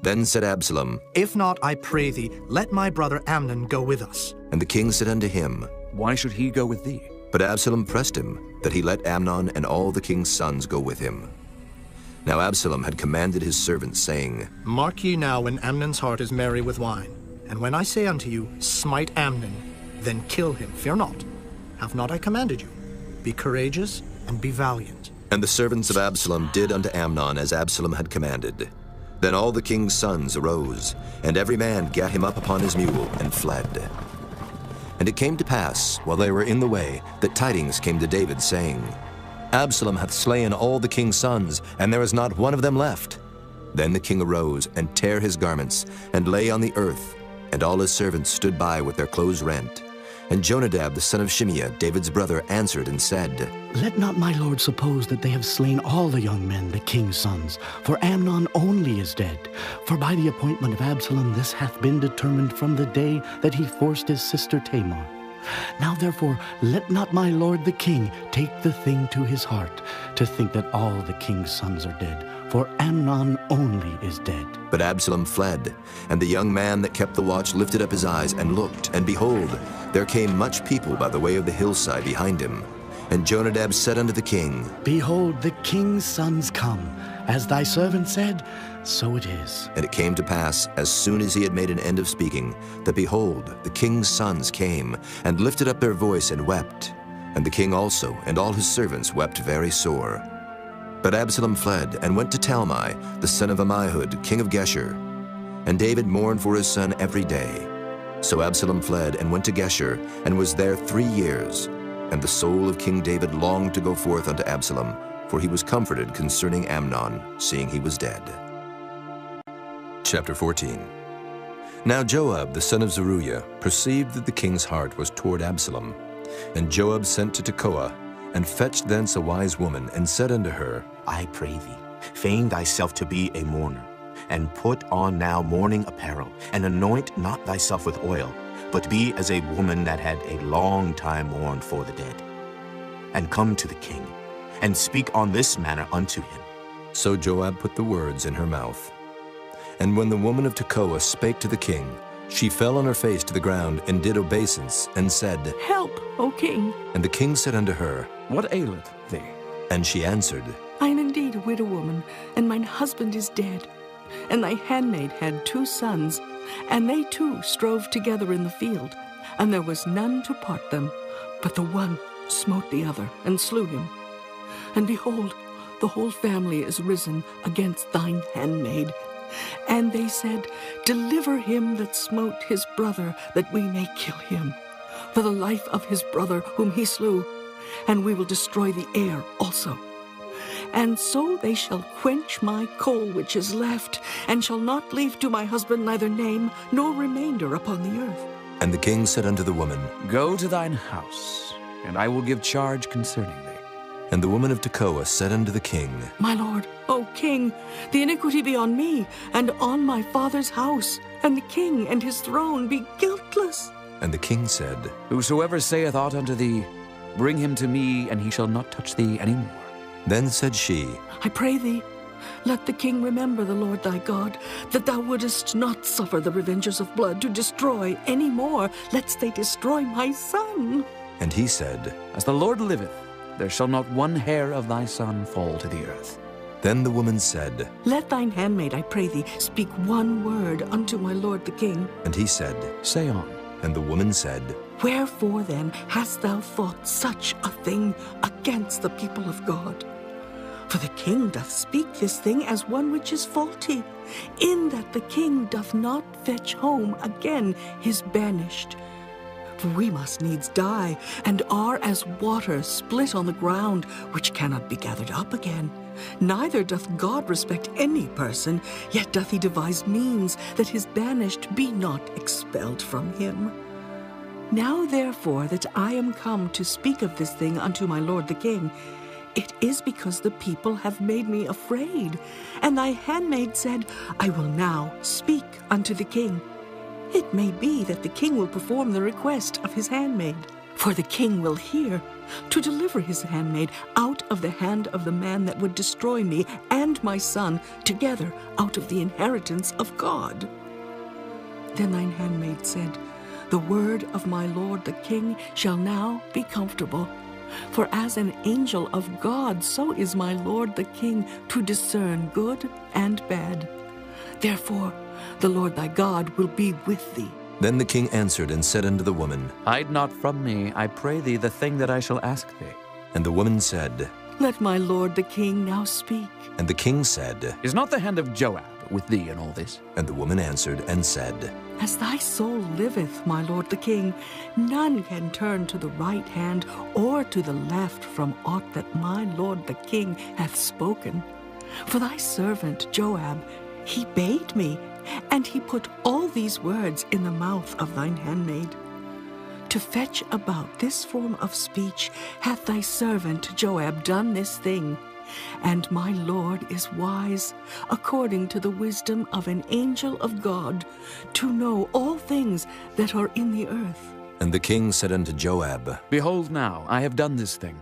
Then said Absalom, If not, I pray thee, let my brother Amnon go with us. And the king said unto him, Why should he go with thee? But Absalom pressed him, that he let Amnon and all the king's sons go with him. Now Absalom had commanded his servants, saying, Mark ye now when Amnon's heart is merry with wine. And when I say unto you, Smite Amnon, then kill him, fear not. Have not I commanded you? Be courageous and be valiant. And the servants of Absalom did unto Amnon as Absalom had commanded. Then all the king's sons arose, and every man gat him up upon his mule, and fled. And it came to pass, while they were in the way, that tidings came to David, saying, Absalom hath slain all the king's sons, and there is not one of them left. Then the king arose, and tare his garments, and lay on the earth, and all his servants stood by with their clothes rent. And Jonadab the son of Shimeah, David's brother, answered and said, Let not my lord suppose that they have slain all the young men, the king's sons, for Amnon only is dead. For by the appointment of Absalom this hath been determined from the day that he forced his sister Tamar. Now therefore let not my lord the king take the thing to his heart, to think that all the king's sons are dead, for Amnon only is dead. But Absalom fled, and the young man that kept the watch lifted up his eyes and looked, and behold, there came much people by the way of the hillside behind him. And Jonadab said unto the king, Behold, the king's sons come. As thy servant said, so it is. And it came to pass, as soon as he had made an end of speaking, that behold, the king's sons came, and lifted up their voice and wept. And the king also, and all his servants, wept very sore. But Absalom fled and went to Talmai, the son of Ammihud, king of Geshur. And David mourned for his son every day. So Absalom fled and went to Geshur, and was there 3 years. And the soul of King David longed to go forth unto Absalom, for he was comforted concerning Amnon, seeing he was dead. Chapter 14. Now Joab, the son of Zeruiah, perceived that the king's heart was toward Absalom. And Joab sent to Tekoa, and fetched thence a wise woman, and said unto her, I pray thee, feign thyself to be a mourner, and put on now mourning apparel, and anoint not thyself with oil, but be as a woman that had a long time mourned for the dead. And come to the king, and speak on this manner unto him. So Joab put the words in her mouth. And when the woman of Tekoa spake to the king, she fell on her face to the ground, and did obeisance, and said, Help, O king. And the king said unto her, What aileth thee? And she answered, I am indeed a widow woman, and mine husband is dead. And thy handmaid had 2 sons, and they too strove together in the field, and there was none to part them. But the one smote the other, and slew him. And behold, the whole family is risen against thine handmaid. And they said, Deliver him that smote his brother, that we may kill him, for the life of his brother whom he slew, and we will destroy the heir also. And so they shall quench my coal which is left, and shall not leave to my husband neither name nor remainder upon the earth. And the king said unto the woman, Go to thine house, and I will give charge concerning thee. And the woman of Tekoa said unto the king, My lord, O king, the iniquity be on me, and on my father's house, and the king and his throne be guiltless. And the king said, Whosoever saith aught unto thee, bring him to me, and he shall not touch thee any more. Then said she, I pray thee, let the king remember the Lord thy God, that thou wouldest not suffer the revengers of blood to destroy any more, lest they destroy my son. And he said, As the Lord liveth, there shall not one hair of thy son fall to the earth. Then the woman said, Let thine handmaid, I pray thee, speak one word unto my lord the king. And he said, Say on. And the woman said, Wherefore then hast thou thought such a thing against the people of God? For the king doth speak this thing as one which is faulty, in that the king doth not fetch home again his banished. For we must needs die, and are as water split on the ground, which cannot be gathered up again. Neither doth God respect any person, yet doth he devise means that his banished be not expelled from him. Now therefore that I am come to speak of this thing unto my lord the king, it is because the people have made me afraid. And thy handmaid said, I will now speak unto the king. It may be that the king will perform the request of his handmaid. For the king will hear, to deliver his handmaid out of the hand of the man that would destroy me and my son together out of the inheritance of God. Then thine handmaid said, The word of my lord the king shall now be comfortable. For as an angel of God, so is my lord the king to discern good and bad. Therefore, the Lord thy God will be with thee. Then the king answered and said unto the woman, Hide not from me, I pray thee, the thing that I shall ask thee. And the woman said, Let my lord the king now speak. And the king said, Is not the hand of Joab with thee in all this? And the woman answered and said, As thy soul liveth, my lord the king, none can turn to the right hand or to the left from aught that my lord the king hath spoken. For thy servant Joab, he bade me, and he put all these words in the mouth of thine handmaid. To fetch about this form of speech hath thy servant Joab done this thing. And my lord is wise, according to the wisdom of an angel of God, to know all things that are in the earth. And the king said unto Joab, Behold now, I have done this thing.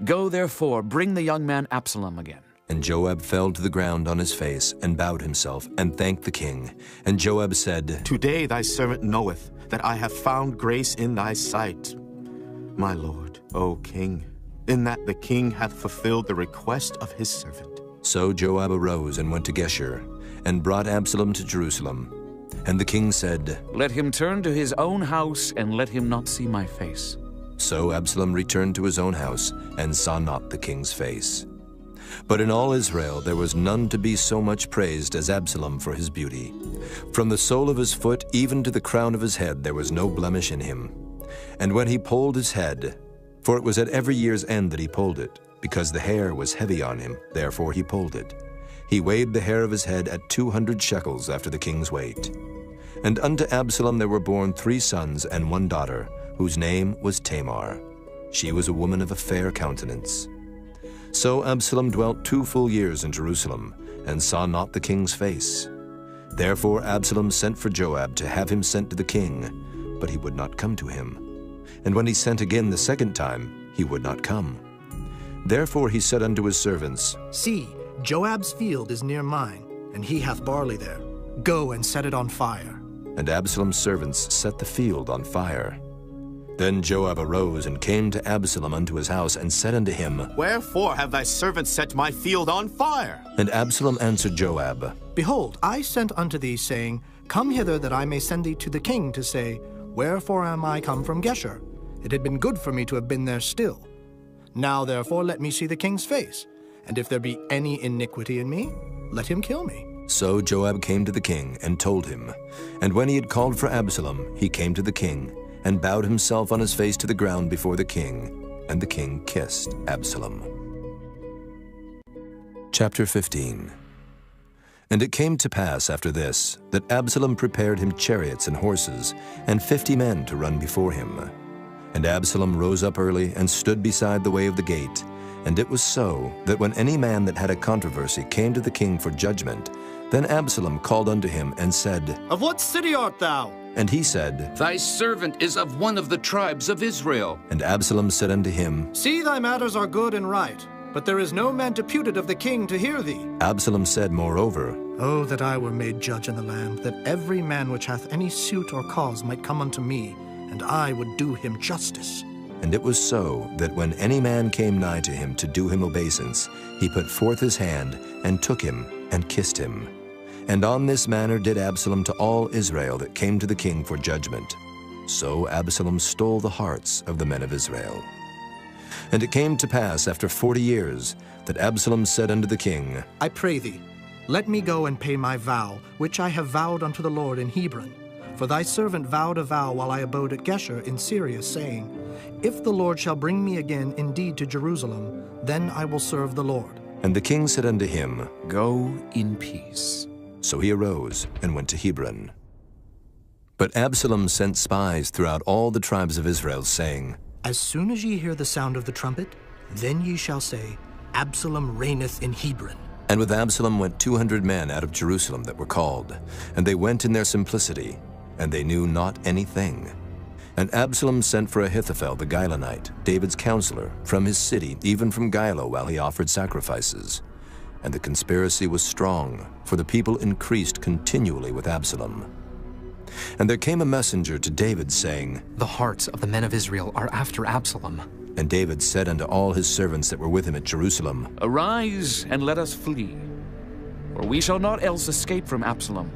Go therefore, bring the young man Absalom again. And Joab fell to the ground on his face, and bowed himself, and thanked the king. And Joab said, Today thy servant knoweth that I have found grace in thy sight, my lord, O king, in that the king hath fulfilled the request of his servant. So Joab arose and went to Geshur, and brought Absalom to Jerusalem. And the king said, Let him turn to his own house, and let him not see my face. So Absalom returned to his own house, and saw not the king's face. But in all Israel there was none to be so much praised as Absalom for his beauty. From the sole of his foot even to the crown of his head there was no blemish in him. And when he polled his head, for it was at every year's end that he polled it, because the hair was heavy on him, therefore he polled it. He weighed the hair of his head at 200 shekels after the king's weight. And unto Absalom there were born 3 sons and 1 daughter, whose name was Tamar. She was a woman of a fair countenance. So Absalom dwelt 2 full years in Jerusalem, and saw not the king's face. Therefore Absalom sent for Joab to have him sent to the king, but he would not come to him. And when he sent again the 2nd time, he would not come. Therefore he said unto his servants, See, Joab's field is near mine, and he hath barley there. Go and set it on fire. And Absalom's servants set the field on fire. Then Joab arose and came to Absalom unto his house, and said unto him, Wherefore have thy servants set my field on fire? And Absalom answered Joab, Behold, I sent unto thee, saying, Come hither, that I may send thee to the king, to say, Wherefore am I come from Geshur? It had been good for me to have been there still. Now therefore let me see the king's face, and if there be any iniquity in me, let him kill me. So Joab came to the king, and told him. And when he had called for Absalom, he came to the king, and bowed himself on his face to the ground before the king, and the king kissed Absalom. Chapter 15. And it came to pass after this, that Absalom prepared him chariots and horses, and 50 men to run before him. And Absalom rose up early, and stood beside the way of the gate. And it was so, that when any man that had a controversy came to the king for judgment, then Absalom called unto him, and said, Of what city art thou? And he said, Thy servant is of one of the tribes of Israel. And Absalom said unto him, See, thy matters are good and right, but there is no man deputed of the king to hear thee. Absalom said moreover, Oh, that I were made judge in the land, that every man which hath any suit or cause might come unto me, and I would do him justice. And it was so, that when any man came nigh to him to do him obeisance, he put forth his hand, and took him, and kissed him. And on this manner did Absalom to all Israel that came to the king for judgment. So Absalom stole the hearts of the men of Israel. And it came to pass after 40 years, that Absalom said unto the king, I pray thee, let me go and pay my vow, which I have vowed unto the Lord in Hebron. For thy servant vowed a vow while I abode at Geshur in Syria, saying, If the Lord shall bring me again indeed to Jerusalem, then I will serve the Lord. And the king said unto him, Go in peace. So he arose and went to Hebron. But Absalom sent spies throughout all the tribes of Israel, saying, As soon as ye hear the sound of the trumpet, then ye shall say, Absalom reigneth in Hebron. And with Absalom went 200 men out of Jerusalem that were called, and they went in their simplicity, and they knew not anything. And Absalom sent for Ahithophel the Gilonite, David's counselor, from his city, even from Gilo, while he offered sacrifices. And the conspiracy was strong, for the people increased continually with Absalom. And there came a messenger to David, saying, The hearts of the men of Israel are after Absalom. And David said unto all his servants that were with him at Jerusalem, Arise, and let us flee, for we shall not else escape from Absalom.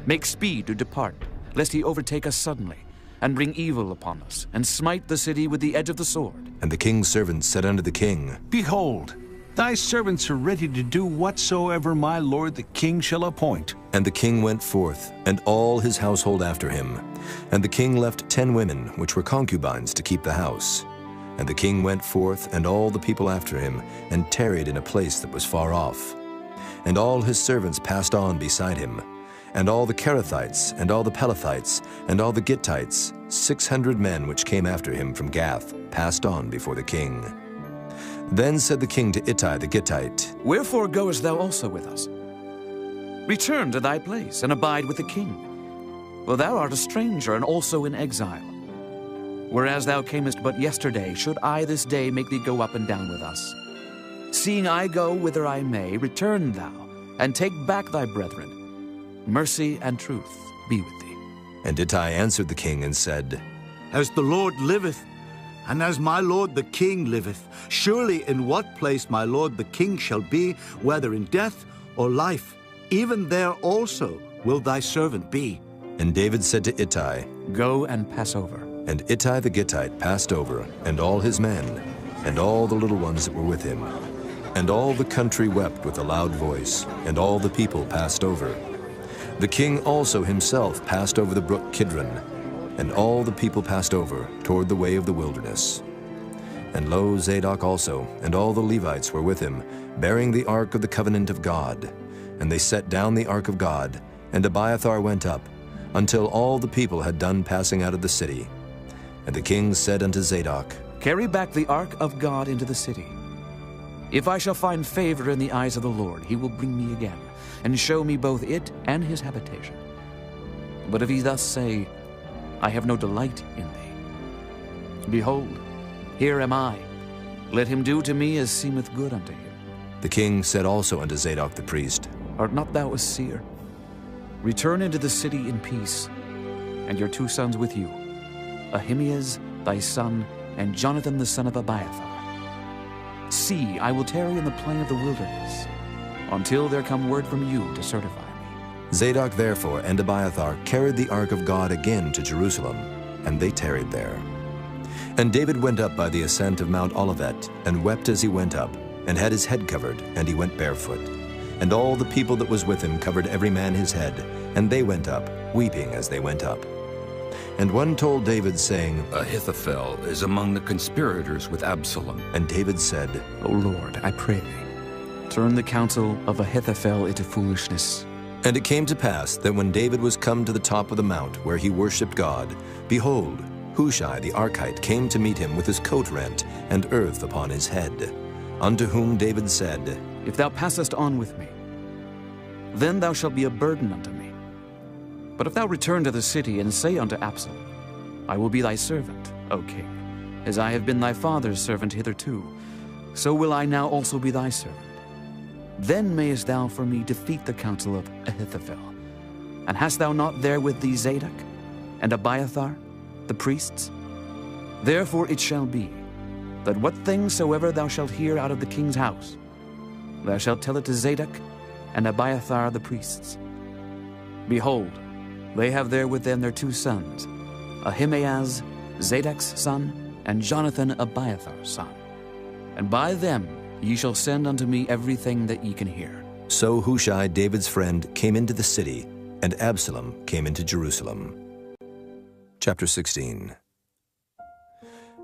Make speed to depart, lest he overtake us suddenly, and bring evil upon us, and smite the city with the edge of the sword. And the king's servants said unto the king, Behold, thy servants are ready to do whatsoever my lord the king shall appoint. And the king went forth, and all his household after him. And the king left 10 women, which were concubines, to keep the house. And the king went forth, and all the people after him, and tarried in a place that was far off. And all his servants passed on beside him. And all the Kerethites, and all the Pelethites, and all the Gittites, 600 men which came after him from Gath, passed on before the king. Then said the king to Ittai the Gittite, Wherefore goest thou also with us? Return to thy place, and abide with the king. For thou art a stranger, and also in exile. Whereas thou camest but yesterday, should I this day make thee go up and down with us? Seeing I go whither I may, return thou, and take back thy brethren. Mercy and truth be with thee. And Ittai answered the king and said, As the Lord liveth, and as my lord the king liveth, surely in what place my lord the king shall be, whether in death or life, even there also will thy servant be. And David said to Ittai, Go and pass over. And Ittai the Gittite passed over, and all his men, and all the little ones that were with him. And all the country wept with a loud voice, and all the people passed over. The king also himself passed over the brook Kidron, and all the people passed over toward the way of the wilderness. And lo, Zadok also, and all the Levites were with him, bearing the ark of the covenant of God. And they set down the ark of God, and Abiathar went up, until all the people had done passing out of the city. And the king said unto Zadok, Carry back the ark of God into the city. If I shall find favor in the eyes of the Lord, he will bring me again, and show me both it and his habitation. But if he thus say, I have no delight in thee, behold, here am I. Let him do to me as seemeth good unto him. The king said also unto Zadok the priest, Art not thou a seer? Return into the city in peace, and your 2 sons with you, Ahimaaz thy son, and Jonathan the son of Abiathar. See, I will tarry in the plain of the wilderness, until there come word from you to certify me. Zadok therefore and Abiathar carried the ark of God again to Jerusalem, and they tarried there. And David went up by the ascent of Mount Olivet, and wept as he went up, and had his head covered, and he went barefoot. And all the people that was with him covered every man his head, and they went up, weeping as they went up. And one told David, saying, Ahithophel is among the conspirators with Absalom. And David said, O Lord, I pray thee, turn the counsel of Ahithophel into foolishness. And it came to pass that when David was come to the top of the mount where he worshipped God, behold, Hushai the Archite came to meet him with his coat rent and earth upon his head. Unto whom David said, If thou passest on with me, then thou shalt be a burden unto me. But if thou return to the city and say unto Absalom, I will be thy servant, O king, as I have been thy father's servant hitherto, so will I now also be thy servant. Then mayest thou for me defeat the counsel of Ahithophel. And hast thou not there with thee Zadok and Abiathar, the priests? Therefore it shall be, that what things soever thou shalt hear out of the king's house, thou shalt tell it to Zadok and Abiathar the priests. Behold, they have there with them their 2 sons, Ahimaaz, Zadok's son, and Jonathan, Abiathar's son. And by them ye shall send unto me everything that ye can hear. So Hushai, David's friend, came into the city, and Absalom came into Jerusalem. Chapter 16.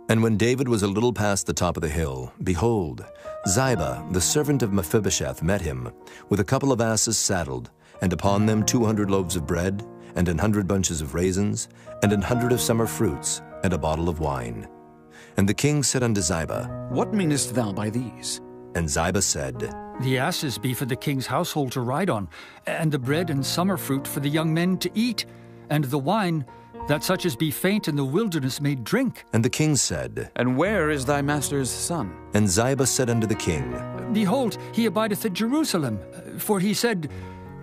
And when David was a little past the top of the hill, behold, Ziba, the servant of Mephibosheth, met him, with a couple of asses saddled, and upon them 200 loaves of bread, and 100 bunches of raisins, and 100 of summer fruits, and a bottle of wine. And the king said unto Ziba, What meanest thou by these? And Ziba said, The asses be for the king's household to ride on, and the bread and summer fruit for the young men to eat, and the wine, that such as be faint in the wilderness may drink. And the king said, And where is thy master's son? And Ziba said unto the king, Behold, he abideth at Jerusalem, for he said,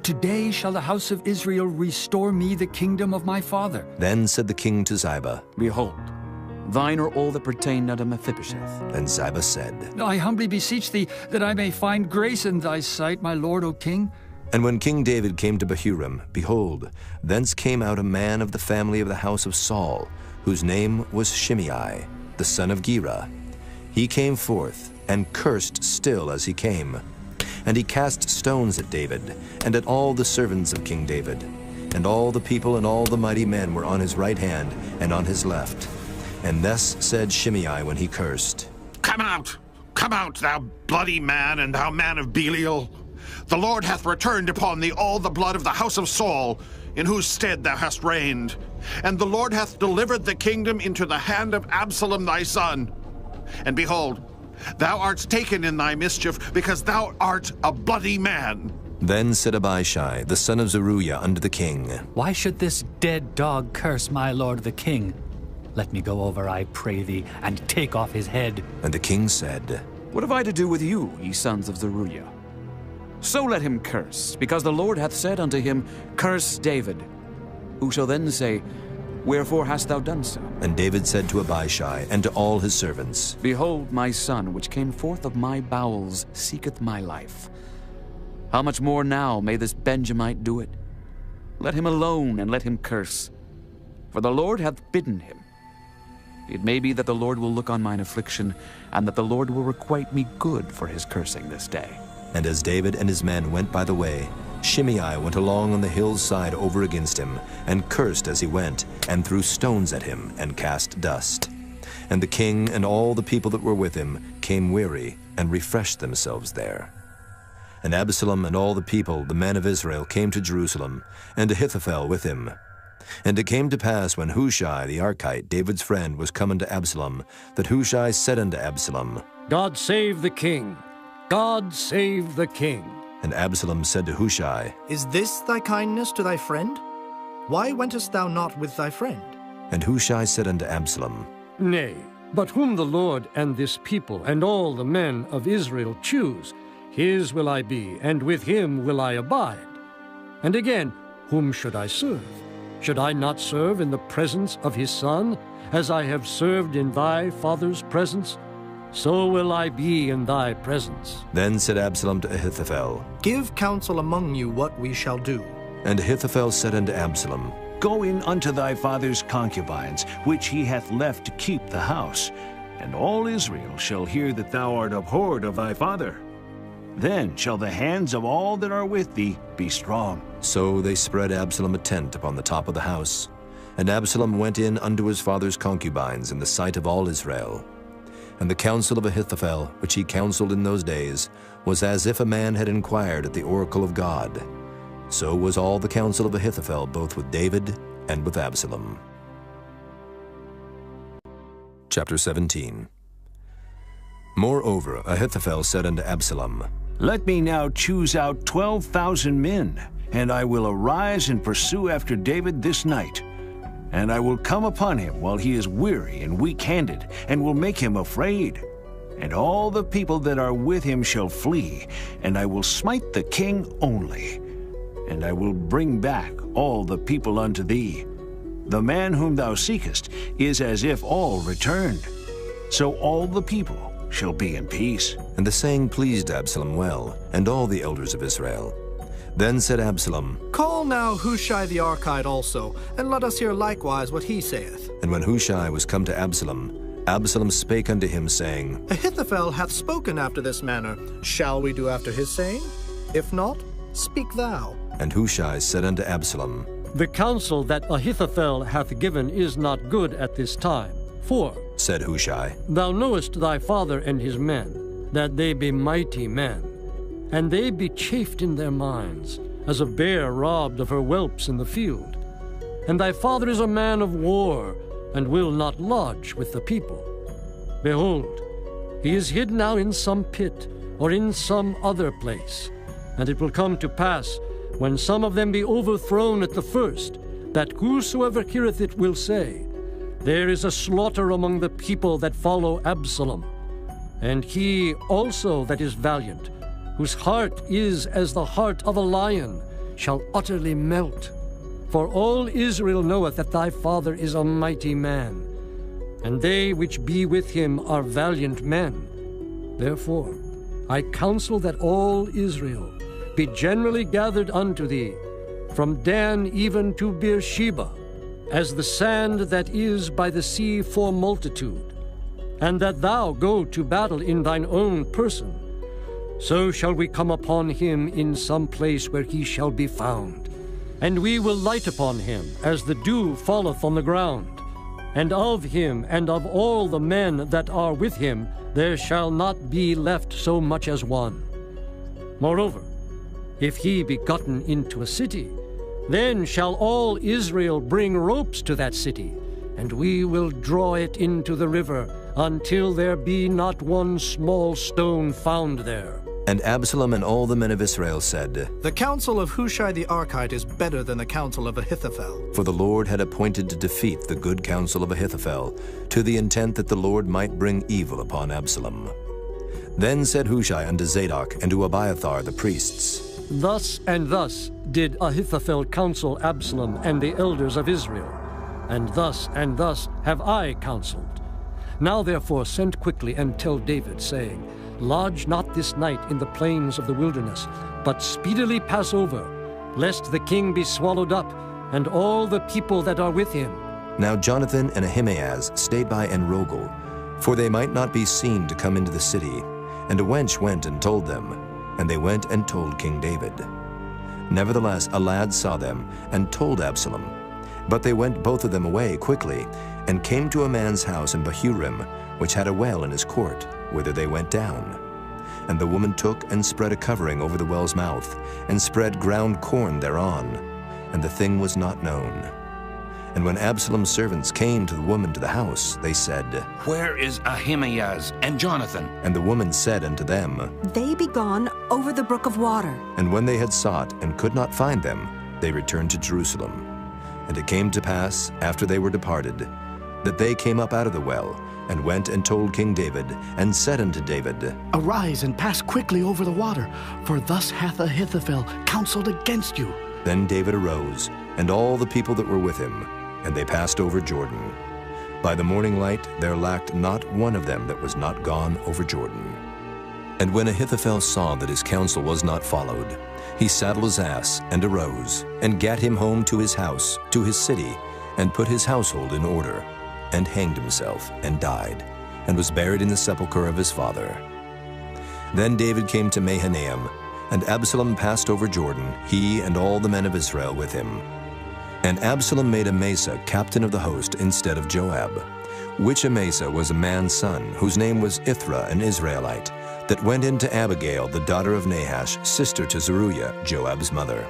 Today shall the house of Israel restore me the kingdom of my father. Then said the king to Ziba, Behold, thine are all that pertain unto Mephibosheth. And Ziba said, I humbly beseech thee that I may find grace in thy sight, my lord, O king. And when King David came to Bahurim, behold, thence came out a man of the family of the house of Saul, whose name was Shimei, the son of Gera. He came forth, and cursed still as he came. And he cast stones at David, and at all the servants of King David. And all the people and all the mighty men were on his right hand and on his left. And thus said Shimei when he cursed, Come out, thou bloody man, and thou man of Belial. The Lord hath returned upon thee all the blood of the house of Saul, in whose stead thou hast reigned. And the Lord hath delivered the kingdom into the hand of Absalom thy son. And behold, thou art taken in thy mischief, because thou art a bloody man. Then said Abishai, the son of Zeruiah, unto the king, Why should this dead dog curse my lord the king? Let me go over, I pray thee, and take off his head. And the king said, What have I to do with you, ye sons of Zeruiah? So let him curse, because the Lord hath said unto him, Curse David. Who shall then say, Wherefore hast thou done so? And David said to Abishai and to all his servants, Behold, my son, which came forth of my bowels, seeketh my life. How much more now may this Benjamite do it? Let him alone, and let him curse. For the Lord hath bidden him. it may be that the Lord will look on mine affliction, and that the Lord will requite me good for his cursing this day. And as David and his men went by the way, Shimei went along on the hill's side over against him, and cursed as he went, and threw stones at him, and cast dust. And the king and all the people that were with him came weary, and refreshed themselves there. And Absalom and all the people, the men of Israel, came to Jerusalem, and Ahithophel with him. And it came to pass, when Hushai the Archite, David's friend, was come unto Absalom, that Hushai said unto Absalom, God save the king! God save the king! And Absalom said to Hushai, Is this thy kindness to thy friend? Why wentest thou not with thy friend? And Hushai said unto Absalom, Nay, but whom the Lord and this people and all the men of Israel choose, his will I be, and with him will I abide. And again, whom should I serve? Should I not serve in the presence of his son, as I have served in thy father's presence? So will I be in thy presence. Then said Absalom to Ahithophel, Give counsel among you what we shall do. And Ahithophel said unto Absalom, Go in unto thy father's concubines, which he hath left to keep the house, and all Israel shall hear that thou art abhorred of thy father. Then shall the hands of all that are with thee be strong. So they spread Absalom a tent upon the top of the house. And Absalom went in unto his father's concubines in the sight of all Israel. And the counsel of Ahithophel, which he counseled in those days, was as if a man had inquired at the oracle of God. So was all the counsel of Ahithophel, both with David and with Absalom. Chapter 17. Moreover, Ahithophel said unto Absalom, Let me now choose out 12,000 men, and I will arise and pursue after David this night. And I will come upon him while he is weary and weak-handed, and will make him afraid. And all the people that are with him shall flee, and I will smite the king only. And I will bring back all the people unto thee. The man whom thou seekest is as if all returned. So all the people shall be in peace. And the saying pleased Absalom well, and all the elders of Israel. Then said Absalom, Call now Hushai the Archite also, and let us hear likewise what he saith. And when Hushai was come to Absalom, Absalom spake unto him, saying, Ahithophel hath spoken after this manner. Shall we do after his saying? If not, speak thou. And Hushai said unto Absalom, The counsel that Ahithophel hath given is not good at this time. For, said Hushai, Thou knowest thy father and his men, that they be mighty men, and they be chafed in their minds, as a bear robbed of her whelps in the field. And thy father is a man of war, and will not lodge with the people. Behold, he is hid now in some pit, or in some other place. And it will come to pass, when some of them be overthrown at the first, that whosoever heareth it will say, There is a slaughter among the people that follow Absalom. And he also that is valiant, whose heart is as the heart of a lion, shall utterly melt. For all Israel knoweth that thy father is a mighty man, and they which be with him are valiant men. Therefore I counsel that all Israel be generally gathered unto thee, from Dan even to Beersheba, as the sand that is by the sea for multitude, and that thou go to battle in thine own person. So shall we come upon him in some place where he shall be found. And we will light upon him as the dew falleth on the ground. And of him and of all the men that are with him there shall not be left so much as one. Moreover, if he be gotten into a city, then shall all Israel bring ropes to that city, and we will draw it into the river until there be not one small stone found there. And Absalom and all the men of Israel said, The counsel of Hushai the Archite is better than the counsel of Ahithophel. For the Lord had appointed to defeat the good counsel of Ahithophel, to the intent that the Lord might bring evil upon Absalom. Then said Hushai unto Zadok and to Abiathar the priests, Thus and thus did Ahithophel counsel Absalom and the elders of Israel, and thus have I counseled. Now therefore send quickly and tell David, saying, Lodge not this night in the plains of the wilderness, but speedily pass over, lest the king be swallowed up, and all the people that are with him. Now Jonathan and Ahimaaz stayed by Enrogel, for they might not be seen to come into the city. And a wench went and told them, and they went and told King David. Nevertheless, a lad saw them and told Absalom. But they went both of them away quickly, and came to a man's house in Bahurim, which had a well in his court, whither they went down. And the woman took and spread a covering over the well's mouth, and spread ground corn thereon, and the thing was not known. And when Absalom's servants came to the woman to the house, they said, Where is Ahimaaz and Jonathan? And the woman said unto them, They be gone over the brook of water. And when they had sought and could not find them, they returned to Jerusalem. And it came to pass, after they were departed, that they came up out of the well, and went and told King David, and said unto David, Arise and pass quickly over the water, for thus hath Ahithophel counseled against you. Then David arose, and all the people that were with him, and they passed over Jordan. By the morning light there lacked not one of them that was not gone over Jordan. And when Ahithophel saw that his counsel was not followed, he saddled his ass, and arose, and gat him home to his house, to his city, and put his household in order, and hanged himself, and died, and was buried in the sepulchre of his father. Then David came to Mahanaim, and Absalom passed over Jordan, he and all the men of Israel with him. And Absalom made Amasa captain of the host instead of Joab, which Amasa was a man's son, whose name was Ithra, an Israelite, that went in to Abigail, the daughter of Nahash, sister to Zeruiah, Joab's mother.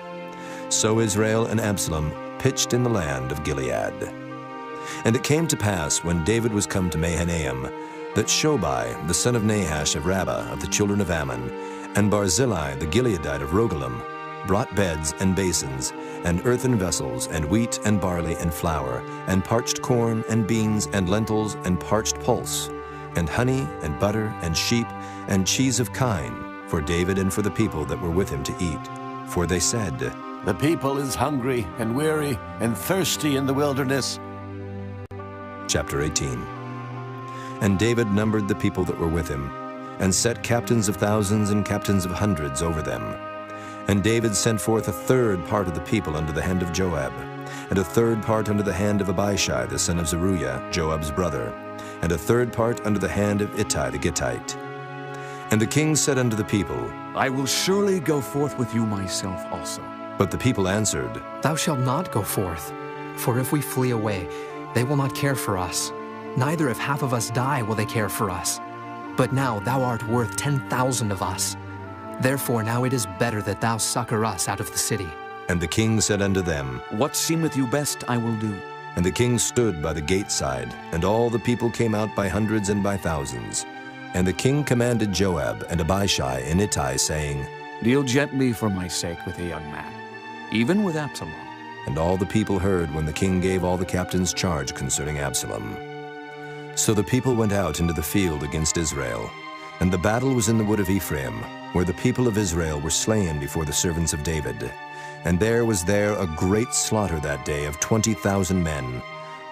So Israel and Absalom pitched in the land of Gilead. And it came to pass, when David was come to Mahanaim, that Shobai, the son of Nahash of Rabbah of the children of Ammon, and Barzillai, the Gileadite of Rogelim, brought beds and basins, and earthen vessels, and wheat and barley and flour, and parched corn and beans and lentils and parched pulse, and honey and butter and sheep and cheese of kine, for David and for the people that were with him to eat. For they said, The people is hungry and weary and thirsty in the wilderness. Chapter 18. And David numbered the people that were with him, and set captains of thousands and captains of hundreds over them. And David sent forth a third part of the people unto the hand of Joab, and a third part unto the hand of Abishai the son of Zeruiah, Joab's brother, and a third part unto the hand of Ittai the Gittite. And the king said unto the people, I will surely go forth with you myself also. But the people answered, Thou shalt not go forth, for if we flee away, they will not care for us. Neither if half of us die will they care for us. But now thou art worth 10,000 of us. Therefore now it is better that thou succor us out of the city. And the king said unto them, What seemeth you best I will do. And the king stood by the gate side, and all the people came out by hundreds and by thousands. And the king commanded Joab and Abishai and Ittai, saying, Deal gently for my sake with a young man, even with Absalom. And all the people heard when the king gave all the captains charge concerning Absalom. So the people went out into the field against Israel. And the battle was in the wood of Ephraim, where the people of Israel were slain before the servants of David. And there was a great slaughter that day of 20,000 men.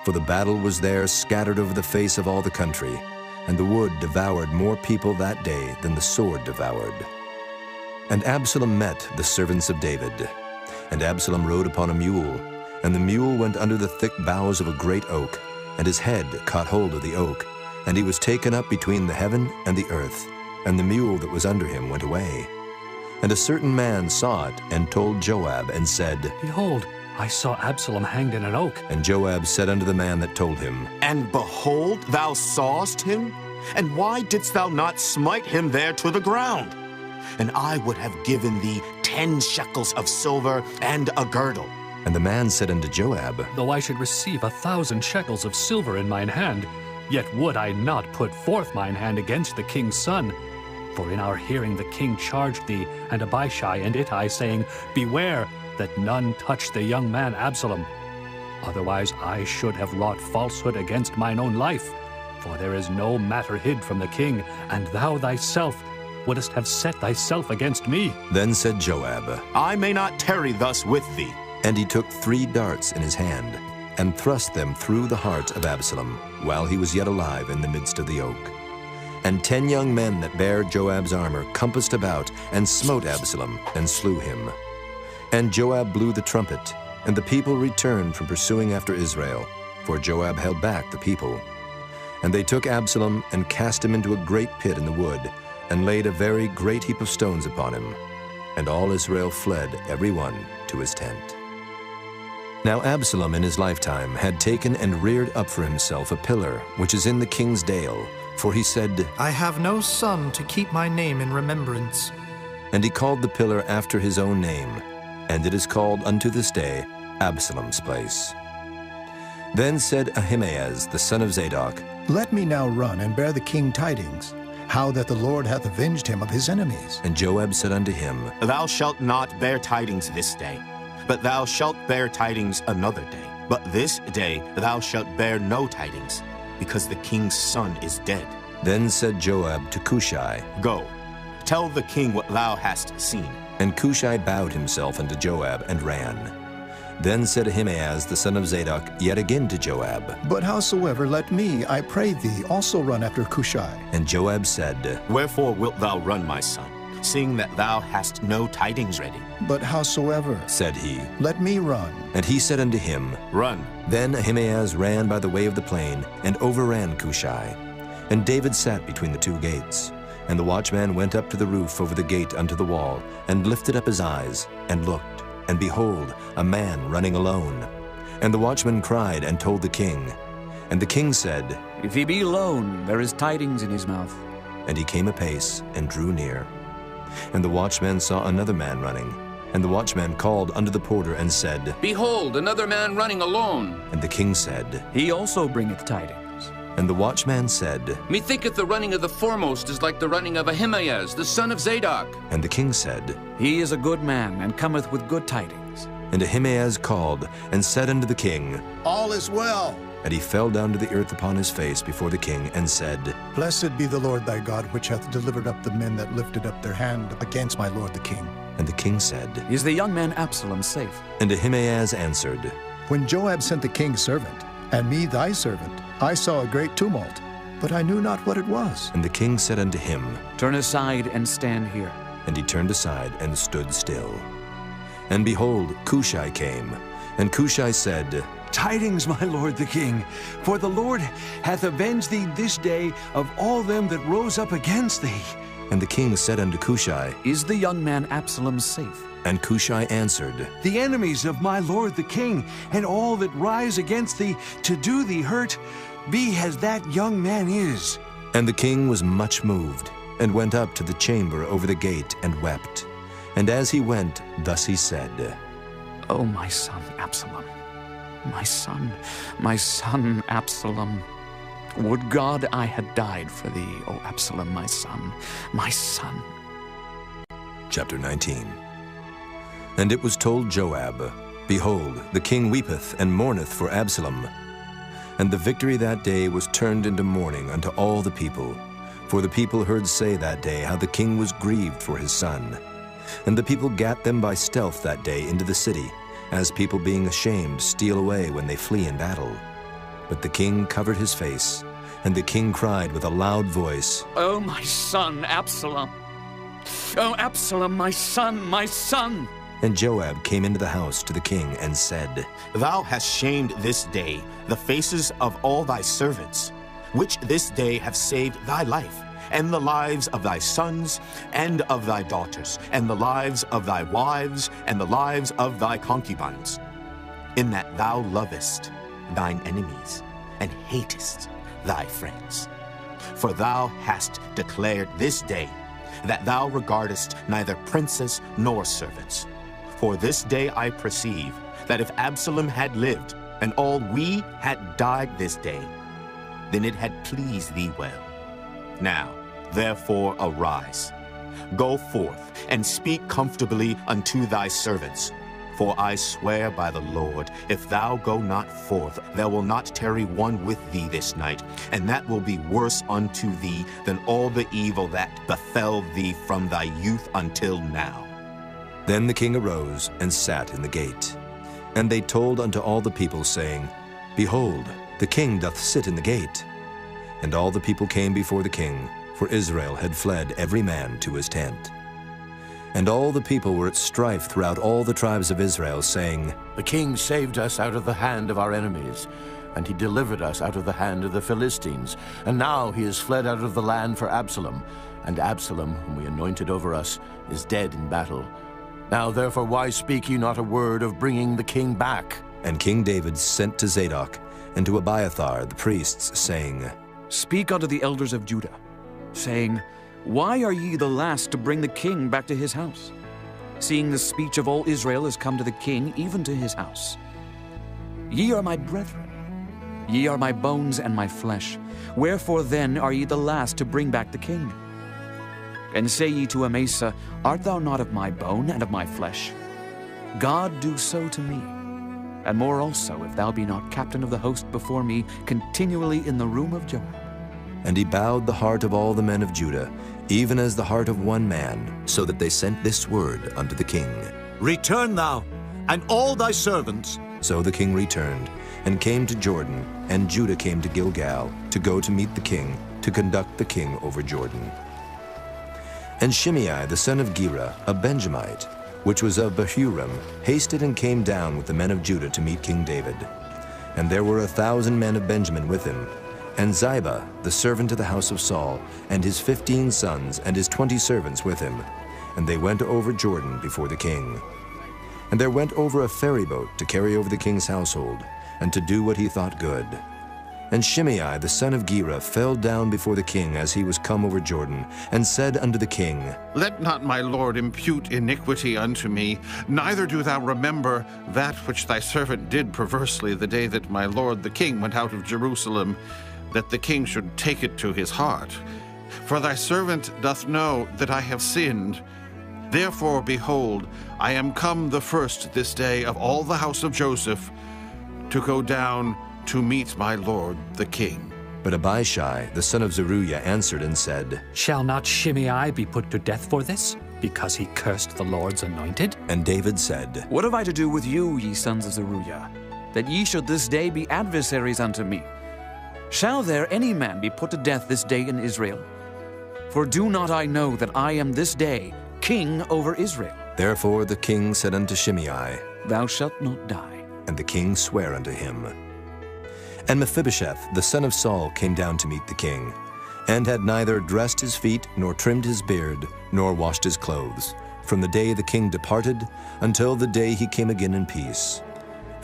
For the battle was there scattered over the face of all the country, and the wood devoured more people that day than the sword devoured. And Absalom met the servants of David. And Absalom rode upon a mule, and the mule went under the thick boughs of a great oak, and his head caught hold of the oak, and he was taken up between the heaven and the earth, and the mule that was under him went away. And a certain man saw it, and told Joab, and said, Behold, I saw Absalom hanged in an oak. And Joab said unto the man that told him, And behold, thou sawest him? And why didst thou not smite him there to the ground? And I would have given thee 10 shekels of silver and a girdle. And the man said unto Joab, Though I should receive 1,000 shekels of silver in mine hand, yet would I not put forth mine hand against the king's son. For in our hearing the king charged thee, and Abishai and Ittai, saying, Beware that none touch the young man Absalom. Otherwise I should have wrought falsehood against mine own life. For there is no matter hid from the king, and thou thyself wouldest have set thyself against me. Then said Joab, I may not tarry thus with thee. And he took 3 darts in his hand, and thrust them through the heart of Absalom, while he was yet alive in the midst of the oak. And 10 young men that bare Joab's armor compassed about, and smote Absalom, and slew him. And Joab blew the trumpet, and the people returned from pursuing after Israel, for Joab held back the people. And they took Absalom and cast him into a great pit in the wood, and laid a very great heap of stones upon him. And all Israel fled, every one to his tent. Now Absalom in his lifetime had taken and reared up for himself a pillar, which is in the king's dale, for he said, I have no son to keep my name in remembrance. And he called the pillar after his own name, and it is called unto this day Absalom's place. Then said Ahimaaz the son of Zadok, Let me now run and bear the king tidings, how that the Lord hath avenged him of his enemies. And Joab said unto him, Thou shalt not bear tidings this day, but thou shalt bear tidings another day. But this day thou shalt bear no tidings, because the king's son is dead. Then said Joab to Cushai, Go, tell the king what thou hast seen. And Cushai bowed himself unto Joab and ran. Then said Ahimaaz the son of Zadok yet again to Joab, But howsoever, let me, I pray thee, also run after Cushai. And Joab said, Wherefore wilt thou run, my son, seeing that thou hast no tidings ready? But howsoever, said he, let me run. And he said unto him, Run. Then Ahimaaz ran by the way of the plain, and overran Cushai. And David sat between the two gates. And the watchman went up to the roof over the gate unto the wall, and lifted up his eyes, and looked. And behold, a man running alone. And the watchman cried and told the king. And the king said, If he be alone, there is tidings in his mouth. And he came apace, and drew near. And the watchman saw another man running. And the watchman called unto the porter, and said, Behold, another man running alone. And the king said, He also bringeth tidings. And the watchman said, Methinketh the running of the foremost is like the running of Ahimaaz, the son of Zadok. And the king said, He is a good man, and cometh with good tidings. And Ahimaaz called, and said unto the king, All is well. And he fell down to the earth upon his face before the king, and said, Blessed be the Lord thy God, which hath delivered up the men that lifted up their hand against my lord the king. And the king said, Is the young man Absalom safe? And Ahimaaz answered, When Joab sent the king's servant, and me thy servant, I saw a great tumult, but I knew not what it was. And the king said unto him, Turn aside and stand here. And he turned aside and stood still. And behold, Cushai came. And Cushai said, Tidings, my lord the king, for the Lord hath avenged thee this day of all them that rose up against thee. And the king said unto Cushai, Is the young man Absalom safe? And Cushai answered, The enemies of my lord the king, and all that rise against thee to do thee hurt, be as that young man is. And the king was much moved, and went up to the chamber over the gate, and wept. And as he went, thus he said, O my son Absalom, my son Absalom. Would God I had died for thee, O Absalom, my son, my son. Chapter 19. And it was told Joab, Behold, the king weepeth and mourneth for Absalom. And the victory that day was turned into mourning unto all the people. For the people heard say that day how the king was grieved for his son. And the people gat them by stealth that day into the city, as people being ashamed steal away when they flee in battle. But the king covered his face, and the king cried with a loud voice, O my son Absalom! O Absalom, my son, my son! And Joab came into the house to the king and said, Thou hast shamed this day the faces of all thy servants, which this day have saved thy life, and the lives of thy sons, and of thy daughters, and the lives of thy wives, and the lives of thy concubines, in that thou lovest thine enemies, and hatest thy friends. For thou hast declared this day that thou regardest neither princes nor servants. For this day I perceive that if Absalom had lived, and all we had died this day, then it had pleased thee well. Now, therefore, arise, go forth, and speak comfortably unto thy servants. For I swear by the Lord, if thou go not forth, there will not tarry one with thee this night, and that will be worse unto thee than all the evil that befell thee from thy youth until now. Then the king arose and sat in the gate. And they told unto all the people, saying, Behold, the king doth sit in the gate. And all the people came before the king, for Israel had fled every man to his tent. And all the people were at strife throughout all the tribes of Israel, saying, The king saved us out of the hand of our enemies, and he delivered us out of the hand of the Philistines. And now he is fled out of the land for Absalom, and Absalom, whom we anointed over us, is dead in battle. Now therefore why speak ye not a word of bringing the king back? And King David sent to Zadok and to Abiathar the priests, saying, Speak unto the elders of Judah, saying, Why are ye the last to bring the king back to his house, seeing the speech of all Israel is come to the king, even to his house? Ye are my brethren, ye are my bones and my flesh. Wherefore then are ye the last to bring back the king? And say ye to Amasa, Art thou not of my bone and of my flesh? God do so to me, and more also, if thou be not captain of the host before me continually in the room of Joab. And he bowed the heart of all the men of Judah, even as the heart of one man, so that they sent this word unto the king. Return thou, and all thy servants. So the king returned, and came to Jordan, and Judah came to Gilgal, to go to meet the king, to conduct the king over Jordan. And Shimei the son of Gera, a Benjamite, which was of Bahurim, hasted and came down with the men of Judah to meet King David. And there were 1,000 men of Benjamin with him, and Ziba, the servant of the house of Saul, and his 15 sons, and his 20 servants with him. And they went over Jordan before the king. And there went over a ferry boat to carry over the king's household, and to do what he thought good. And Shimei the son of Gera fell down before the king as he was come over Jordan, and said unto the king, Let not my lord impute iniquity unto me, neither do thou remember that which thy servant did perversely the day that my lord the king went out of Jerusalem, that the king should take it to his heart. For thy servant doth know that I have sinned. Therefore, behold, I am come the first this day of all the house of Joseph to go down to meet my lord the king. But Abishai the son of Zeruiah answered and said, Shall not Shimei be put to death for this, because he cursed the Lord's anointed? And David said, What have I to do with you, ye sons of Zeruiah, that ye should this day be adversaries unto me? Shall there any man be put to death this day in Israel? For do not I know that I am this day king over Israel? Therefore the king said unto Shimei, Thou shalt not die. And the king sware unto him. And Mephibosheth the son of Saul came down to meet the king, and had neither dressed his feet, nor trimmed his beard, nor washed his clothes, from the day the king departed until the day he came again in peace.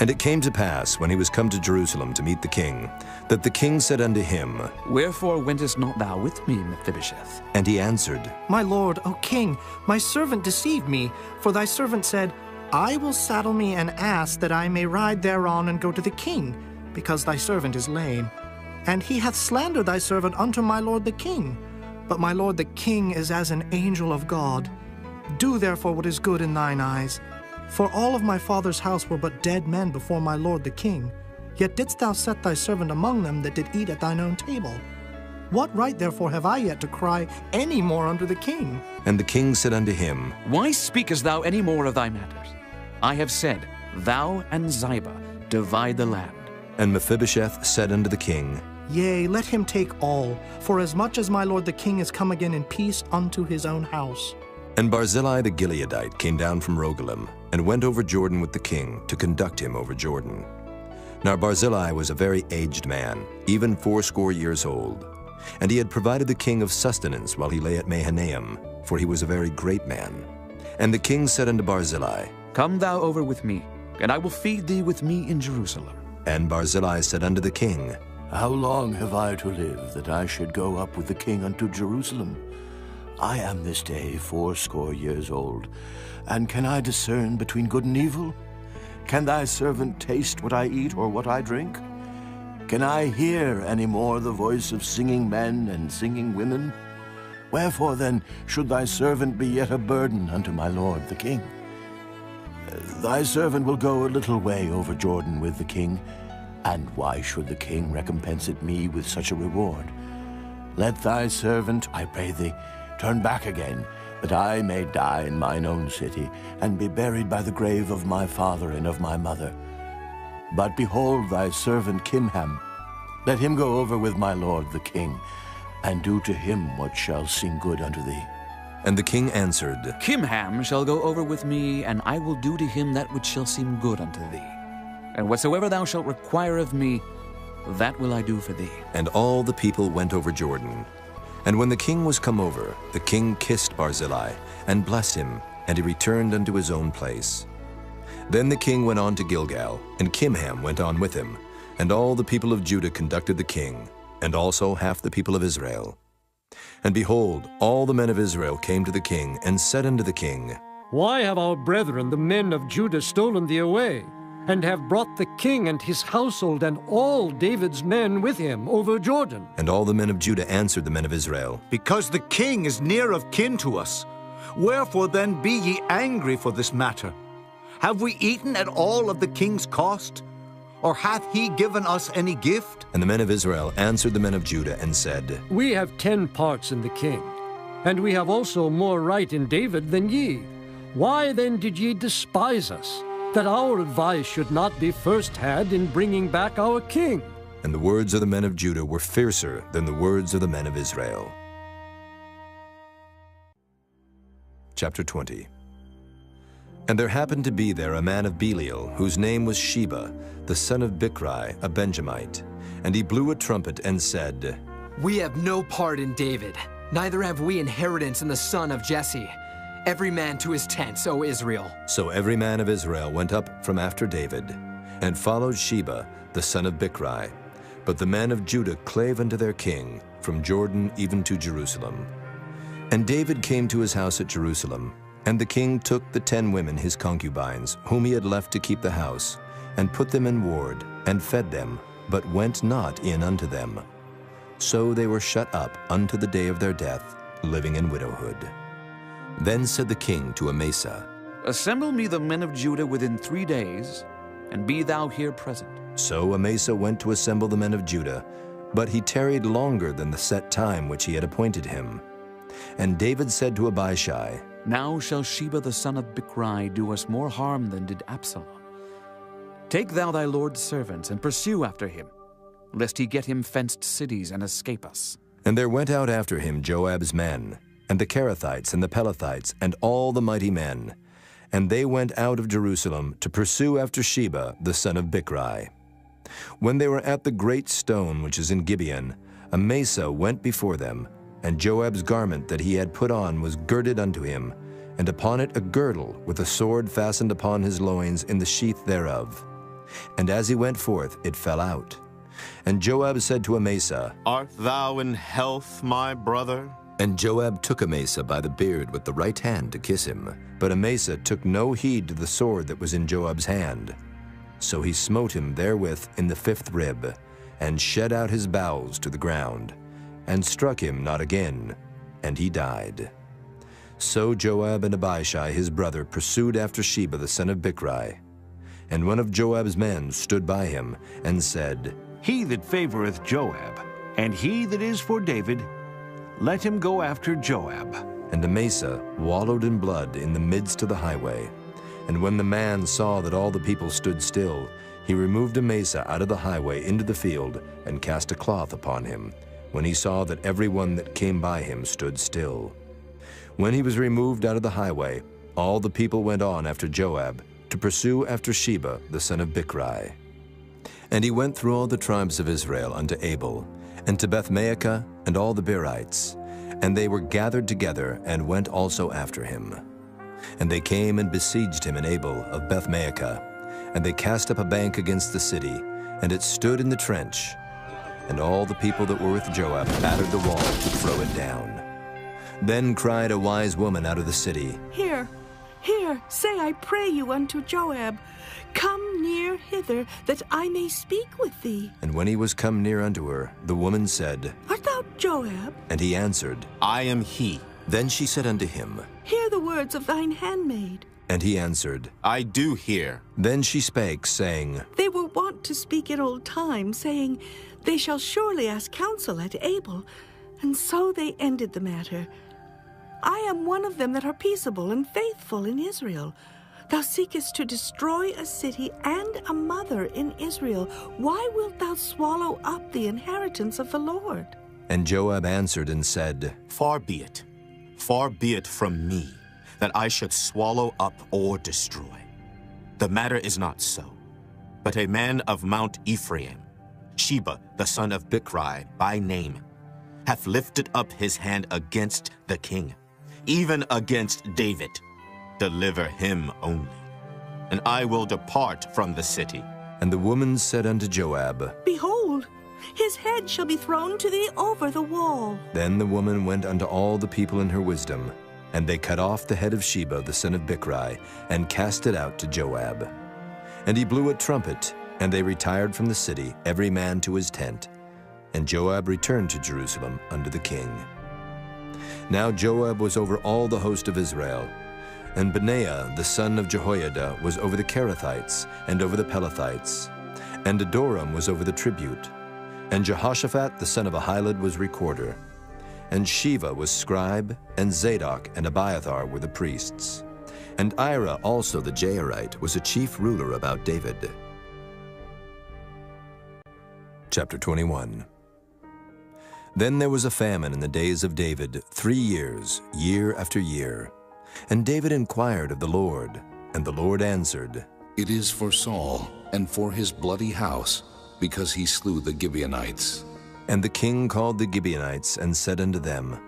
And it came to pass, when he was come to Jerusalem to meet the king, that the king said unto him, Wherefore wentest not thou with me, Mephibosheth? And he answered, My lord, O king, my servant deceived me, for thy servant said, I will saddle me an ass that I may ride thereon and go to the king, because thy servant is lame. And he hath slandered thy servant unto my lord the king. But my lord the king is as an angel of God. Do therefore what is good in thine eyes. For all of my father's house were but dead men before my lord the king. Yet didst thou set thy servant among them that did eat at thine own table. What right therefore have I yet to cry any more unto the king? And the king said unto him, Why speakest thou any more of thy matters? I have said, Thou and Ziba divide the land. And Mephibosheth said unto the king, Yea, let him take all, for as much as my lord the king is come again in peace unto his own house. And Barzillai the Gileadite came down from Rogelim, and went over Jordan with the king, to conduct him over Jordan. Now Barzillai was a very aged man, even 80 years old. And he had provided the king of sustenance while he lay at Mahanaim, for he was a very great man. And the king said unto Barzillai, Come thou over with me, and I will feed thee with me in Jerusalem. And Barzillai said unto the king, How long have I to live, that I should go up with the king unto Jerusalem? I am this day 80 years old, and can I discern between good and evil? Can thy servant taste what I eat or what I drink? Can I hear any more the voice of singing men and singing women? Wherefore then should thy servant be yet a burden unto my lord the king? Thy servant will go a little way over Jordan with the king, and why should the king recompense it me with such a reward? Let thy servant, I pray thee, turn back again, that I may die in mine own city, and be buried by the grave of my father and of my mother. But behold thy servant Kimham, let him go over with my lord the king, and do to him what shall seem good unto thee. And the king answered, Kimham shall go over with me, and I will do to him that which shall seem good unto thee. And whatsoever thou shalt require of me, that will I do for thee. And all the people went over Jordan. And when the king was come over, the king kissed Barzillai, and blessed him, and he returned unto his own place. Then the king went on to Gilgal, and Kimham went on with him, and all the people of Judah conducted the king, and also half the people of Israel. And behold, all the men of Israel came to the king, and said unto the king, Why have our brethren, the men of Judah, stolen thee away, and have brought the king and his household and all David's men with him over Jordan? And all the men of Judah answered the men of Israel, Because the king is near of kin to us. Wherefore then be ye angry for this matter? Have we eaten at all of the king's cost? Or hath he given us any gift? And the men of Israel answered the men of Judah, and said, We have 10 parts in the king, and we have also more right in David than ye. Why then did ye despise us, that our advice should not be first had in bringing back our king? And the words of the men of Judah were fiercer than the words of the men of Israel. Chapter 20. And there happened to be there a man of Belial, whose name was Sheba, the son of Bichri, a Benjamite. And he blew a trumpet and said, We have no part in David, neither have we inheritance in the son of Jesse. Every man to his tents, O Israel. So every man of Israel went up from after David, and followed Sheba, the son of Bichri. But the men of Judah clave unto their king, from Jordan even to Jerusalem. And David came to his house at Jerusalem, and the king took the 10 women his concubines, whom he had left to keep the house, and put them in ward, and fed them, but went not in unto them. So they were shut up unto the day of their death, living in widowhood. Then said the king to Amasa, Assemble me the men of Judah within 3 days, and be thou here present. So Amasa went to assemble the men of Judah, but he tarried longer than the set time which he had appointed him. And David said to Abishai, Now shall Sheba the son of Bichri do us more harm than did Absalom. Take thou thy lord's servants, and pursue after him, lest he get him fenced cities and escape us. And there went out after him Joab's men, and the Kerethites and the Pelethites, and all the mighty men. And they went out of Jerusalem to pursue after Sheba the son of Bichri. When they were at the great stone which is in Gibeon, Amasa went before them, and Joab's garment that he had put on was girded unto him, and upon it a girdle with a sword fastened upon his loins in the sheath thereof. And as he went forth, it fell out. And Joab said to Amasa, Art thou in health, my brother? And Joab took Amasa by the beard with the right hand to kiss him. But Amasa took no heed to the sword that was in Joab's hand. So he smote him therewith in the 5th rib, and shed out his bowels to the ground, and struck him not again, and he died. So Joab and Abishai his brother pursued after Sheba the son of Bichri. And one of Joab's men stood by him, and said, He that favoreth Joab, and he that is for David, let him go after Joab. And Amasa wallowed in blood in the midst of the highway. And when the man saw that all the people stood still, he removed Amasa out of the highway into the field, and cast a cloth upon him, when he saw that every one that came by him stood still. When he was removed out of the highway, all the people went on after Joab, to pursue after Sheba the son of Bichri. And he went through all the tribes of Israel unto Abel, and to Bethmaachah, and all the Berites. And they were gathered together, and went also after him. And they came and besieged him in Abel of Bethmaachah. And they cast up a bank against the city, and it stood in the trench. And all the people that were with Joab battered the wall to throw it down. Then cried a wise woman out of the city, Here, say I pray you unto Joab, Come near hither, that I may speak with thee. And when he was come near unto her, the woman said, Art thou Joab? And he answered, I am he. Then she said unto him, Hear the words of thine handmaid. And he answered, I do hear. Then she spake, saying, They were wont to speak in old time, saying, They shall surely ask counsel at Abel. And so they ended the matter. I am one of them that are peaceable and faithful in Israel. Thou seekest to destroy a city and a mother in Israel. Why wilt thou swallow up the inheritance of the Lord? And Joab answered and said, Far be it from me, that I should swallow up or destroy. The matter is not so, but a man of Mount Ephraim, Sheba, the son of Bichri, by name, hath lifted up his hand against the king, even against David. Deliver him only, and I will depart from the city. And the woman said unto Joab, Behold, his head shall be thrown to thee over the wall. Then the woman went unto all the people in her wisdom, and they cut off the head of Sheba the son of Bichri, and cast it out to Joab. And he blew a trumpet, and they retired from the city, every man to his tent. And Joab returned to Jerusalem unto the king. Now Joab was over all the host of Israel, and Benaiah the son of Jehoiada was over the Kerethites and over the Pelethites, and Adoram was over the tribute, and Jehoshaphat the son of Ahilud was recorder, and Sheva was scribe, and Zadok and Abiathar were the priests, and Ira also the Jairite was a chief ruler about David. Chapter 21. Then there was a famine in the days of David 3 years, year after year. And David inquired of the Lord, and the Lord answered, It is for Saul, and for his bloody house, because he slew the Gibeonites. And the king called the Gibeonites, and said unto them,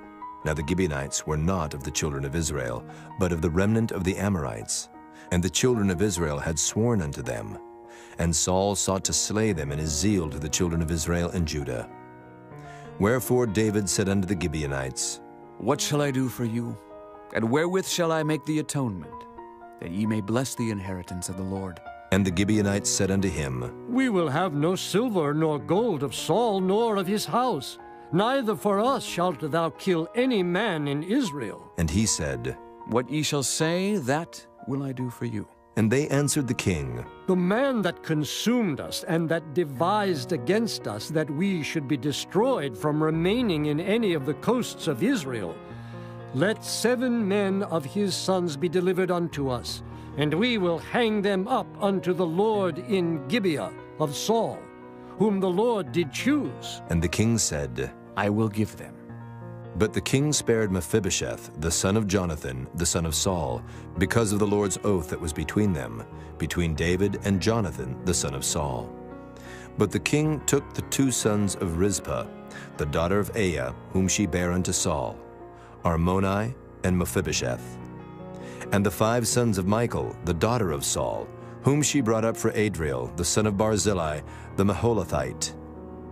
Now the Gibeonites were not of the children of Israel, but of the remnant of the Amorites. And the children of Israel had sworn unto them. And Saul sought to slay them in his zeal to the children of Israel and Judah. Wherefore David said unto the Gibeonites, What shall I do for you? And wherewith shall I make the atonement, that ye may bless the inheritance of the Lord? And the Gibeonites said unto him, We will have no silver nor gold of Saul nor of his house. Neither for us shalt thou kill any man in Israel. And he said, What ye shall say, that will I do for you. And they answered the king, The man that consumed us and that devised against us that we should be destroyed from remaining in any of the coasts of Israel, let 7 men of his sons be delivered unto us, and we will hang them up unto the Lord in Gibeah of Saul, whom the Lord did choose. And the king said, I will give them. But the king spared Mephibosheth, the son of Jonathan, the son of Saul, because of the Lord's oath that was between them, between David and Jonathan, the son of Saul. But the king took the 2 sons of Rizpah, the daughter of Aiah, whom she bare unto Saul, Armoni and Mephibosheth, and the 5 sons of Michal, the daughter of Saul, whom she brought up for Adriel, the son of Barzillai, the Maholathite.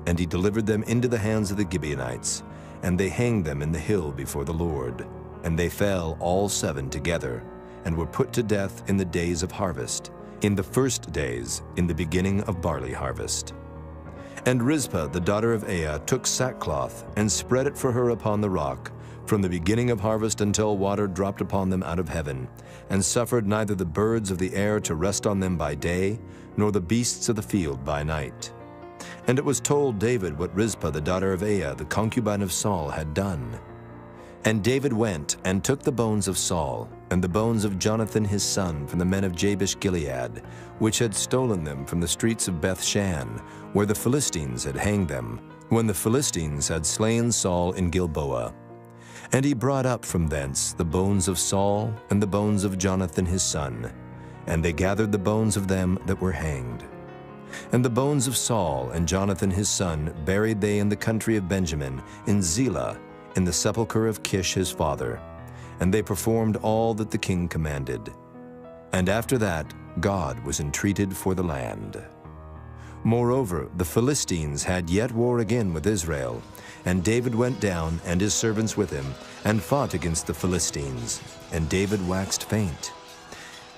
And he delivered them into the hands of the Gibeonites, and they hanged them in the hill before the Lord. And they fell all 7 together, and were put to death in the days of harvest, in the first days, in the beginning of barley harvest. And Rizpah, the daughter of Aiah, took sackcloth, and spread it for her upon the rock, from the beginning of harvest until water dropped upon them out of heaven, and suffered neither the birds of the air to rest on them by day, nor the beasts of the field by night. And it was told David what Rizpah the daughter of Aiah, the concubine of Saul, had done. And David went and took the bones of Saul, and the bones of Jonathan his son from the men of Jabesh Gilead, which had stolen them from the streets of Bethshan, where the Philistines had hanged them, when the Philistines had slain Saul in Gilboa. And he brought up from thence the bones of Saul and the bones of Jonathan his son, and they gathered the bones of them that were hanged. And the bones of Saul and Jonathan his son buried they in the country of Benjamin, in Zelah, in the sepulchre of Kish his father. And they performed all that the king commanded. And after that God was entreated for the land. Moreover, the Philistines had yet war again with Israel, and David went down, and his servants with him, and fought against the Philistines, and David waxed faint.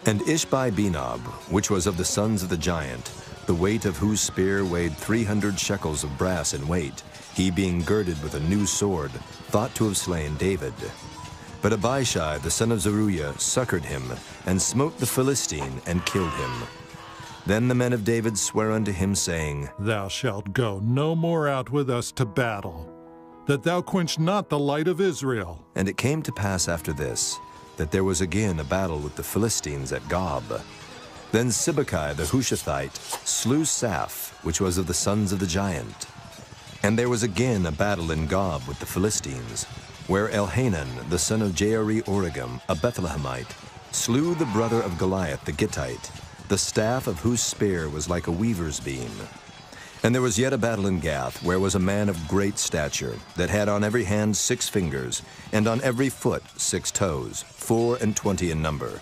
And Ishbi-Benob, which was of the sons of the giant, the weight of whose spear weighed 300 shekels of brass in weight, he being girded with a new sword, thought to have slain David. But Abishai the son of Zeruiah succored him, and smote the Philistine, and killed him. Then the men of David sware unto him, saying, Thou shalt go no more out with us to battle, that thou quench not the light of Israel. And it came to pass after this, that there was again a battle with the Philistines at Gob. Then Sibbecai the Hushathite slew Saph, which was of the sons of the giant. And there was again a battle in Gob with the Philistines, where Elhanan the son of Jaare-Oregim, a Bethlehemite, slew the brother of Goliath the Gittite, the staff of whose spear was like a weaver's beam. And there was yet a battle in Gath, where was a man of great stature, that had on every hand 6 fingers, and on every foot 6 toes, 24 in number.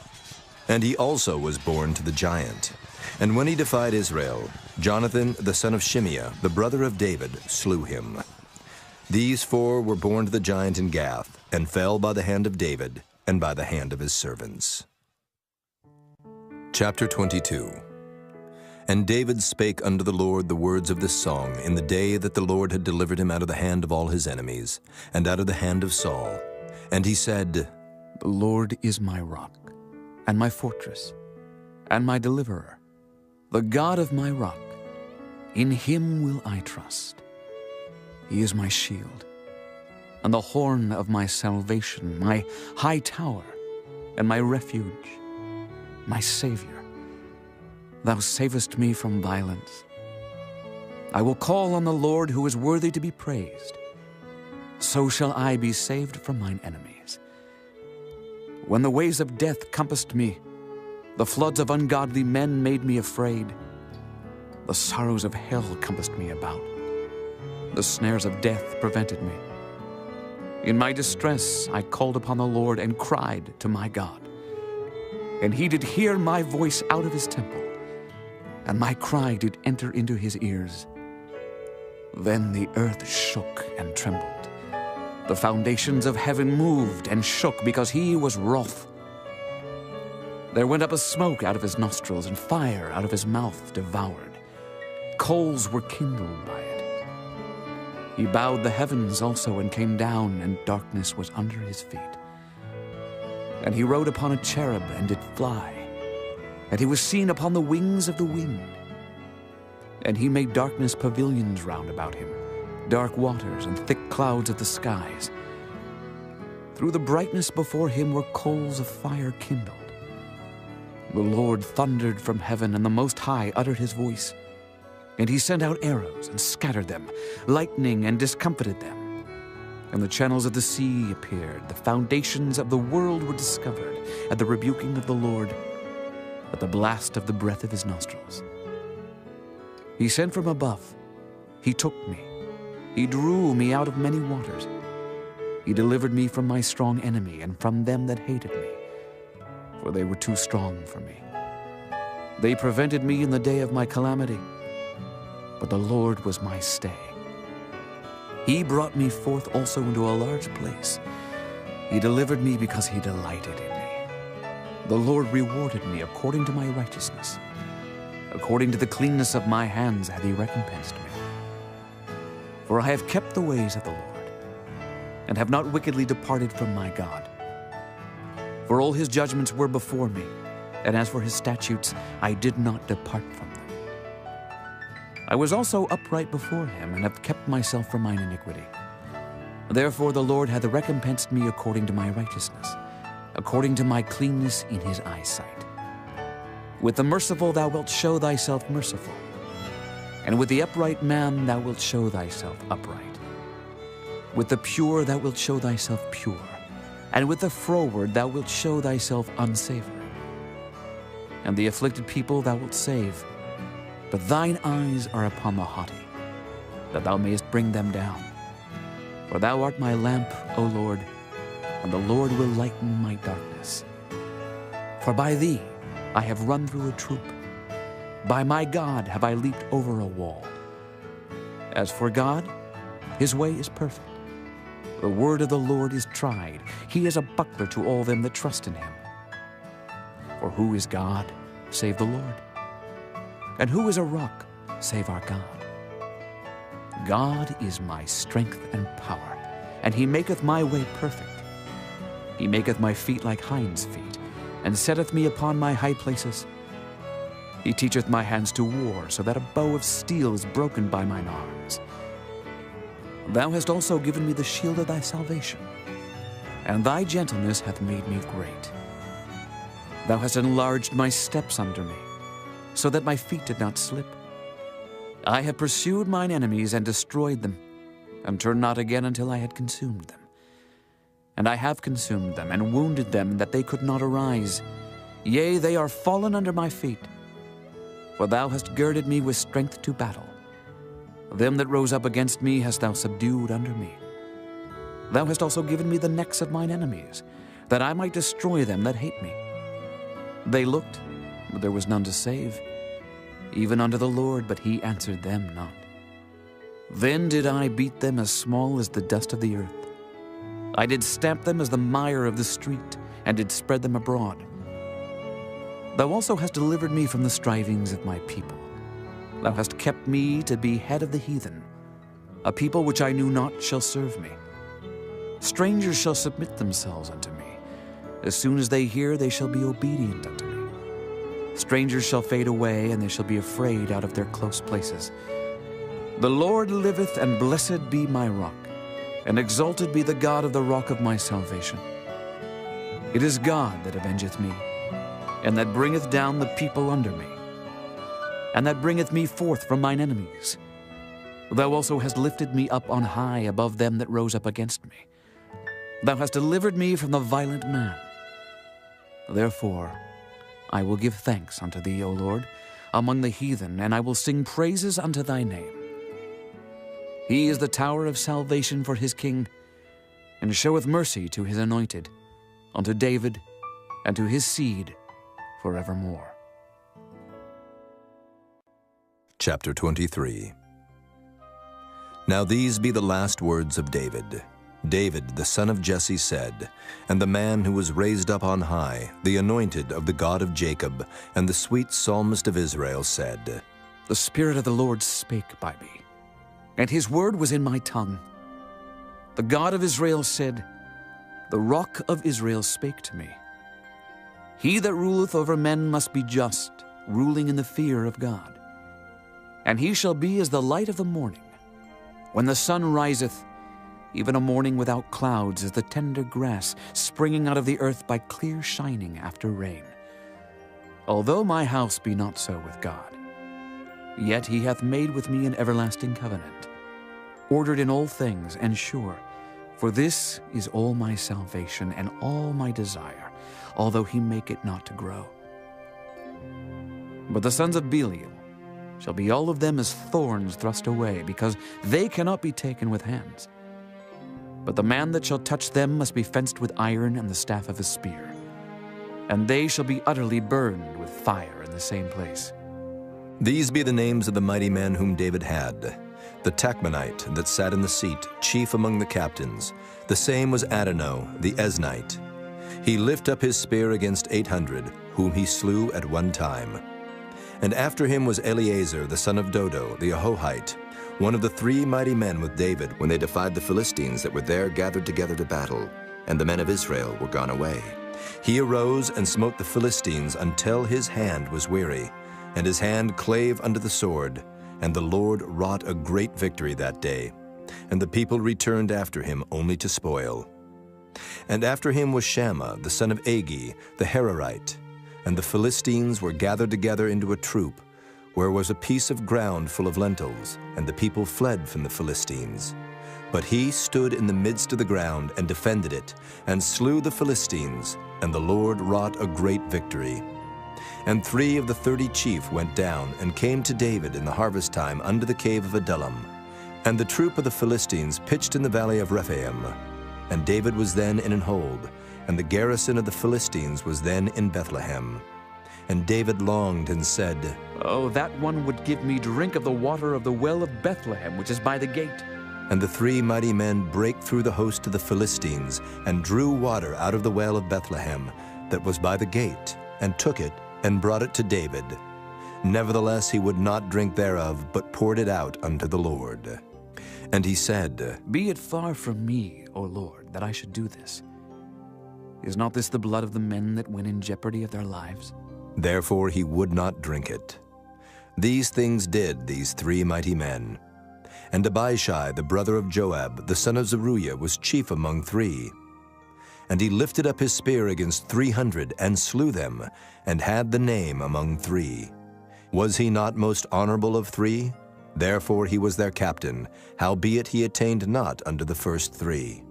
And he also was born to the giant. And when he defied Israel, Jonathan, the son of Shimeah, the brother of David, slew him. These 4 were born to the giant in Gath, and fell by the hand of David, and by the hand of his servants. Chapter 22. And David spake unto the Lord the words of this song in the day that the Lord had delivered him out of the hand of all his enemies, and out of the hand of Saul. And he said, The Lord is my rock, and my fortress, and my deliverer, the God of my rock. In him will I trust. He is my shield, and the horn of my salvation, my high tower, and my refuge, my Savior. Thou savest me from violence. I will call on the Lord, who is worthy to be praised. So shall I be saved from mine enemies. When the ways of death compassed me, the floods of ungodly men made me afraid. The sorrows of hell compassed me about. The snares of death prevented me. In my distress I called upon the Lord and cried to my God. And he did hear my voice out of his temple, and my cry did enter into his ears. Then the earth shook and trembled. The foundations of heaven moved and shook, because he was wroth. There went up a smoke out of his nostrils, and fire out of his mouth devoured. Coals were kindled by it. He bowed the heavens also, and came down, and darkness was under his feet. And he rode upon a cherub, and did fly. And he was seen upon the wings of the wind. And he made darkness pavilions round about him, dark waters and thick clouds of the skies. Through the brightness before him were coals of fire kindled. The Lord thundered from heaven, and the Most High uttered his voice. And he sent out arrows and scattered them, lightning and discomfited them. And the channels of the sea appeared, the foundations of the world were discovered, at the rebuking of the Lord, at the blast of the breath of his nostrils. He sent from above, he took me, he drew me out of many waters. He delivered me from my strong enemy, and from them that hated me, for they were too strong for me. They prevented me in the day of my calamity, but the Lord was my stay. He brought me forth also into a large place. He delivered me because he delighted in me. The Lord rewarded me according to my righteousness. According to the cleanness of my hands hath he recompensed me. For I have kept the ways of the Lord, and have not wickedly departed from my God. For all his judgments were before me, and as for his statutes, I did not depart from them. I was also upright before him, and have kept myself from mine iniquity. Therefore the Lord hath recompensed me according to my righteousness, according to my cleanness in his eyesight. With the merciful thou wilt show thyself merciful, and with the upright man thou wilt show thyself upright. With the pure thou wilt show thyself pure, and with the froward thou wilt show thyself unsavory. And the afflicted people thou wilt save, but thine eyes are upon the haughty, that thou mayest bring them down. For thou art my lamp, O Lord, and the Lord will lighten my darkness. For by thee I have run through a troop. By my God have I leaped over a wall. As for God, his way is perfect. The word of the Lord is tried. He is a buckler to all them that trust in him. For who is God, save the Lord? And who is a rock, save our God? God is my strength and power, and he maketh my way perfect. He maketh my feet like hinds' feet, and setteth me upon my high places. He teacheth my hands to war, so that a bow of steel is broken by mine arms. Thou hast also given me the shield of thy salvation, and thy gentleness hath made me great. Thou hast enlarged my steps under me, so that my feet did not slip. I have pursued mine enemies and destroyed them, and turned not again until I had consumed them. And I have consumed them, and wounded them, that they could not arise. Yea, they are fallen under my feet. For thou hast girded me with strength to battle. Them that rose up against me hast thou subdued under me. Thou hast also given me the necks of mine enemies, that I might destroy them that hate me. They looked, but there was none to save, even unto the Lord, but he answered them not. Then did I beat them as small as the dust of the earth. I did stamp them as the mire of the street, and did spread them abroad. Thou also hast delivered me from the strivings of my people. Thou hast kept me to be head of the heathen. A people which I knew not shall serve me. Strangers shall submit themselves unto me. As soon as they hear, they shall be obedient unto me. Strangers shall fade away, and they shall be afraid out of their close places. The Lord liveth, and blessed be my rock, and exalted be the God of the rock of my salvation. It is God that avengeth me, and that bringeth down the people under me, and that bringeth me forth from mine enemies. Thou also hast lifted me up on high above them that rose up against me. Thou hast delivered me from the violent man. Therefore I will give thanks unto thee, O Lord, among the heathen, and I will sing praises unto thy name. He is the tower of salvation for his king, and showeth mercy to his anointed, unto David, and to his seed forevermore. Chapter 23. Now these be the last words of David. David, the son of Jesse, said, and the man who was raised up on high, the anointed of the God of Jacob, and the sweet psalmist of Israel, said, The Spirit of the Lord spake by me, and his word was in my tongue. The God of Israel said, The rock of Israel spake to me. He that ruleth over men must be just, ruling in the fear of God. And he shall be as the light of the morning, when the sun riseth, even a morning without clouds, as the tender grass springing out of the earth by clear shining after rain. Although my house be not so with God, yet he hath made with me an everlasting covenant, ordered in all things and sure. For this is all my salvation and all my desire, although he make it not to grow. But the sons of Belial shall be all of them as thorns thrust away, because they cannot be taken with hands. But the man that shall touch them must be fenced with iron and the staff of a spear, and they shall be utterly burned with fire in the same place. These be the names of the mighty men whom David had. The Tachmonite that sat in the seat, chief among the captains. The same was Adonai, the Eznite. He lift up his spear against 800, whom he slew at one time. And after him was Eleazar, the son of Dodo, the Ahohite, one of the 3 mighty men with David when they defied the Philistines that were there gathered together to battle, and the men of Israel were gone away. He arose and smote the Philistines until his hand was weary, and his hand clave under the sword, and the Lord wrought a great victory that day, and the people returned after him only to spoil. And after him was Shammah, the son of Agi, the Herorite, and the Philistines were gathered together into a troop, where was a piece of ground full of lentils, and the people fled from the Philistines. But he stood in the midst of the ground and defended it, and slew the Philistines, and the Lord wrought a great victory. And 3 of the 30 chief went down, and came to David in the harvest time under the cave of Adullam. And the troop of the Philistines pitched in the valley of Rephaim. And David was then in an hold, and the garrison of the Philistines was then in Bethlehem. And David longed and said, Oh, that one would give me drink of the water of the well of Bethlehem, which is by the gate. And the 3 mighty men brake through the host of the Philistines, and drew water out of the well of Bethlehem, that was by the gate, and took it, and brought it to David. Nevertheless he would not drink thereof, but poured it out unto the Lord. And he said, Be it far from me, O Lord, that I should do this. Is not this the blood of the men that went in jeopardy of their lives? Therefore he would not drink it. These things did these 3 mighty men. And Abishai, the brother of Joab, the son of Zeruiah, was chief among 3. And he lifted up his spear against 300, and slew them, and had the name among 3. Was he not most honorable of 3? Therefore he was their captain, howbeit he attained not unto the first 3.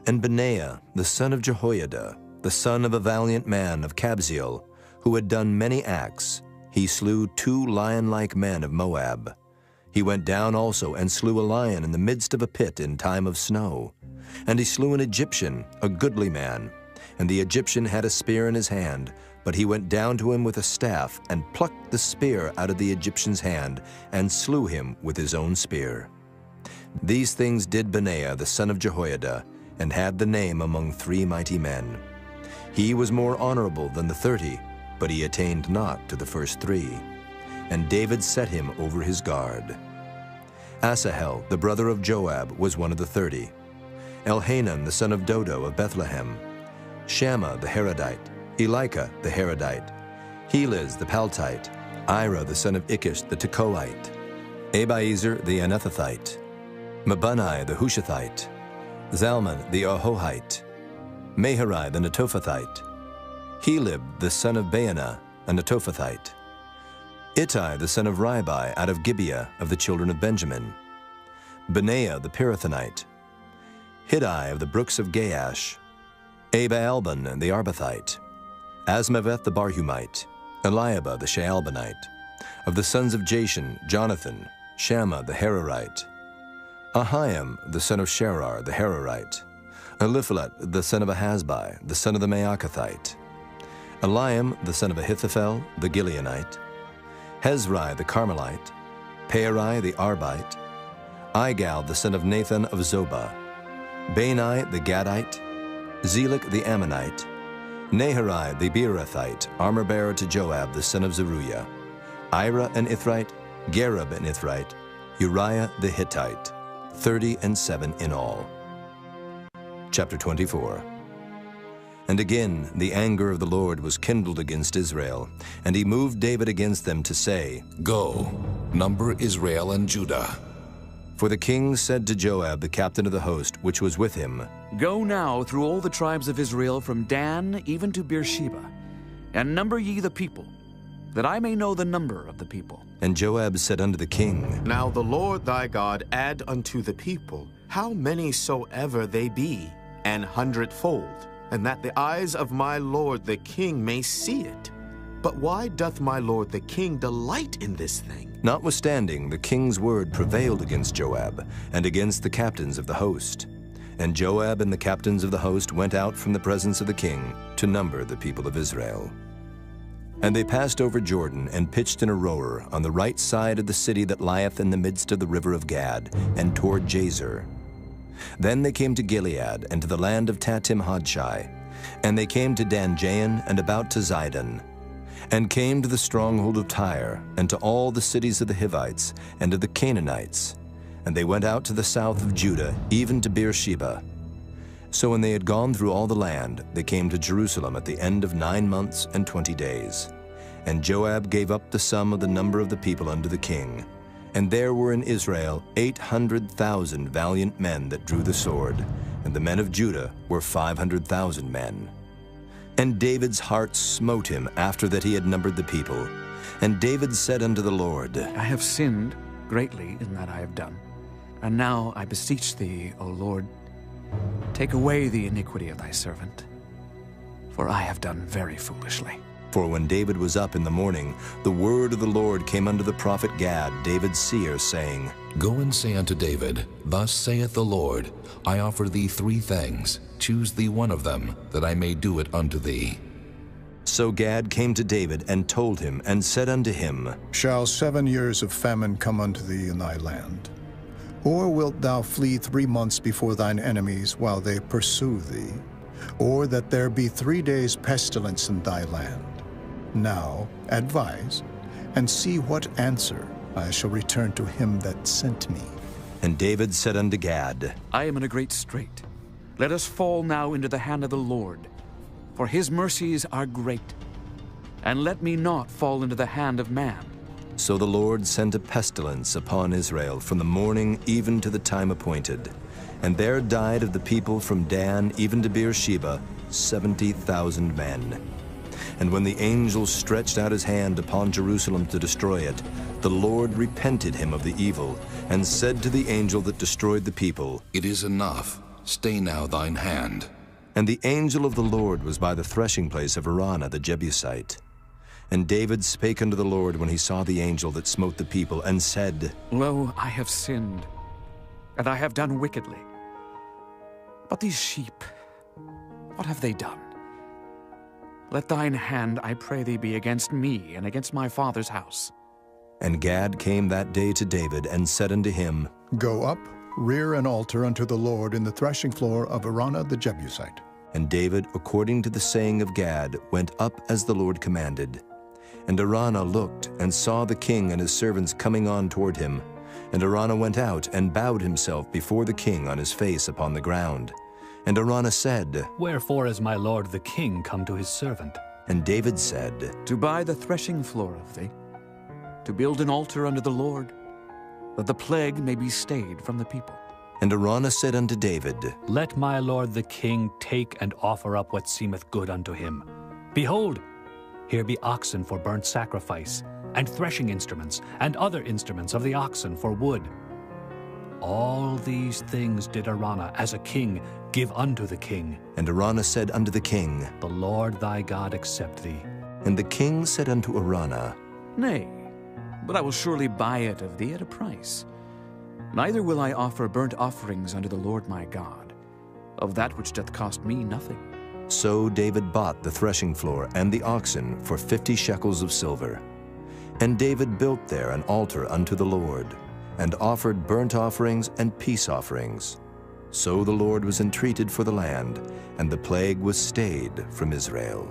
And Benaiah, the son of Jehoiada, the son of a valiant man of Kabzeel, who had done many acts, he slew 2 lion-like men of Moab. He went down also and slew a lion in the midst of a pit in time of snow. And he slew an Egyptian, a goodly man. And the Egyptian had a spear in his hand, but he went down to him with a staff, and plucked the spear out of the Egyptian's hand, and slew him with his own spear. These things did Benaiah the son of Jehoiada, and had the name among 3 mighty men. He was more honorable than the 30, but he attained not to the first 3. And David set him over his guard. Asahel, the brother of Joab, was one of the 30. Elhanan, the son of Dodo of Bethlehem. Shammah the Harodite, Elika the Harodite, Heliz the Paltite, Ira the son of Ikish the Tekoite, Abiezer the Anethothite, Mabunai the Hushathite, Zalman the Ahohite, Maharai the Netophathite, Helib the son of Baanah, a Netophathite, Ittai the son of Ribai out of Gibeah of the children of Benjamin, Benaiah the Pirathonite, Hiddai of the brooks of Gaash, Abaalban the Arbathite, Asmaveth the Barhumite, Eliabah the Shaalbanite, of the sons of Jashan, Jonathan, Shammah the Hararite, Ahiam the son of Sherar the Hararite, Eliphalet the son of Ahasbai, the son of the Maacathite, Eliam the son of Ahithophel the Gileonite, Hezrai the Carmelite, Pearai the Arbite, Igal the son of Nathan of Zobah, Bani the Gadite, Zelek the Ammonite, Naharai the Beerothite, armor-bearer to Joab the son of Zeruiah, Ira an Ithrite, Gareb an Ithrite, Uriah the Hittite, 37 in all. Chapter 24. And again the anger of the Lord was kindled against Israel, and he moved David against them to say, Go, number Israel and Judah. For the king said to Joab, the captain of the host, which was with him, Go now through all the tribes of Israel from Dan even to Beersheba, and number ye the people, that I may know the number of the people. And Joab said unto the king, Now the Lord thy God add unto the people how many soever they be, 100-fold, and that the eyes of my lord the king may see it. But why doth my lord the king delight in this thing? Notwithstanding, the king's word prevailed against Joab, and against the captains of the host. And Joab and the captains of the host went out from the presence of the king to number the people of Israel. And they passed over Jordan, and pitched in a rower on the right side of the city that lieth in the midst of the river of Gad, and toward Jazer. Then they came to Gilead, and to the land of Tatim-Hodshai. And they came to Dan-Jaan, and about to Zidon, and came to the stronghold of Tyre, and to all the cities of the Hivites, and to the Canaanites. And they went out to the south of Judah, even to Beersheba. So when they had gone through all the land, they came to Jerusalem at the end of 9 months and 20 days. And Joab gave up the sum of the number of the people unto the king. And there were in Israel 800,000 valiant men that drew the sword, and the men of Judah were 500,000 men. And David's heart smote him after that he had numbered the people. And David said unto the Lord, I have sinned greatly in that I have done. And now I beseech thee, O Lord, take away the iniquity of thy servant, for I have done very foolishly. For when David was up in the morning, the word of the Lord came unto the prophet Gad, David's seer, saying, Go and say unto David, Thus saith the Lord, I offer thee 3 things. Choose thee one of them, that I may do it unto thee. So Gad came to David and told him, and said unto him, Shall 7 years of famine come unto thee in thy land? Or wilt thou flee 3 months before thine enemies while they pursue thee? Or that there be 3 days pestilence in thy land? Now advise, and see what answer I shall return to him that sent me. And David said unto Gad, I am in a great strait. Let us fall now into the hand of the Lord, for his mercies are great. And let me not fall into the hand of man. So the Lord sent a pestilence upon Israel from the morning even to the time appointed. And there died of the people from Dan even to Beersheba 70,000 men. And when the angel stretched out his hand upon Jerusalem to destroy it, the Lord repented him of the evil, and said to the angel that destroyed the people, It is enough. Stay now thine hand. And the angel of the Lord was by the threshing place of Araunah the Jebusite. And David spake unto the Lord when he saw the angel that smote the people, and said, Lo, I have sinned, and I have done wickedly. But these sheep, what have they done? Let thine hand, I pray thee, be against me and against my father's house. And Gad came that day to David, and said unto him, Go up, rear an altar unto the Lord in the threshing floor of Araunah the Jebusite. And David, according to the saying of Gad, went up as the Lord commanded. And Araunah looked, and saw the king and his servants coming on toward him. And Araunah went out, and bowed himself before the king on his face upon the ground. And Araunah said, Wherefore is my lord the king come to his servant? And David said, To buy the threshing floor of thee, to build an altar unto the Lord, that the plague may be stayed from the people. And Araunah said unto David, Let my lord the king take and offer up what seemeth good unto him. Behold, here be oxen for burnt sacrifice, and threshing instruments, and other instruments of the oxen for wood. All these things did Araunah, as a king, give unto the king. And Araunah said unto the king, The Lord thy God accept thee. And the king said unto Araunah, Nay, but I will surely buy it of thee at a price. Neither will I offer burnt offerings unto the Lord my God, of that which doth cost me nothing. So David bought the threshing floor and the oxen for 50 shekels of silver. And David built there an altar unto the Lord, and offered burnt offerings and peace offerings. So the Lord was entreated for the land, and the plague was stayed from Israel.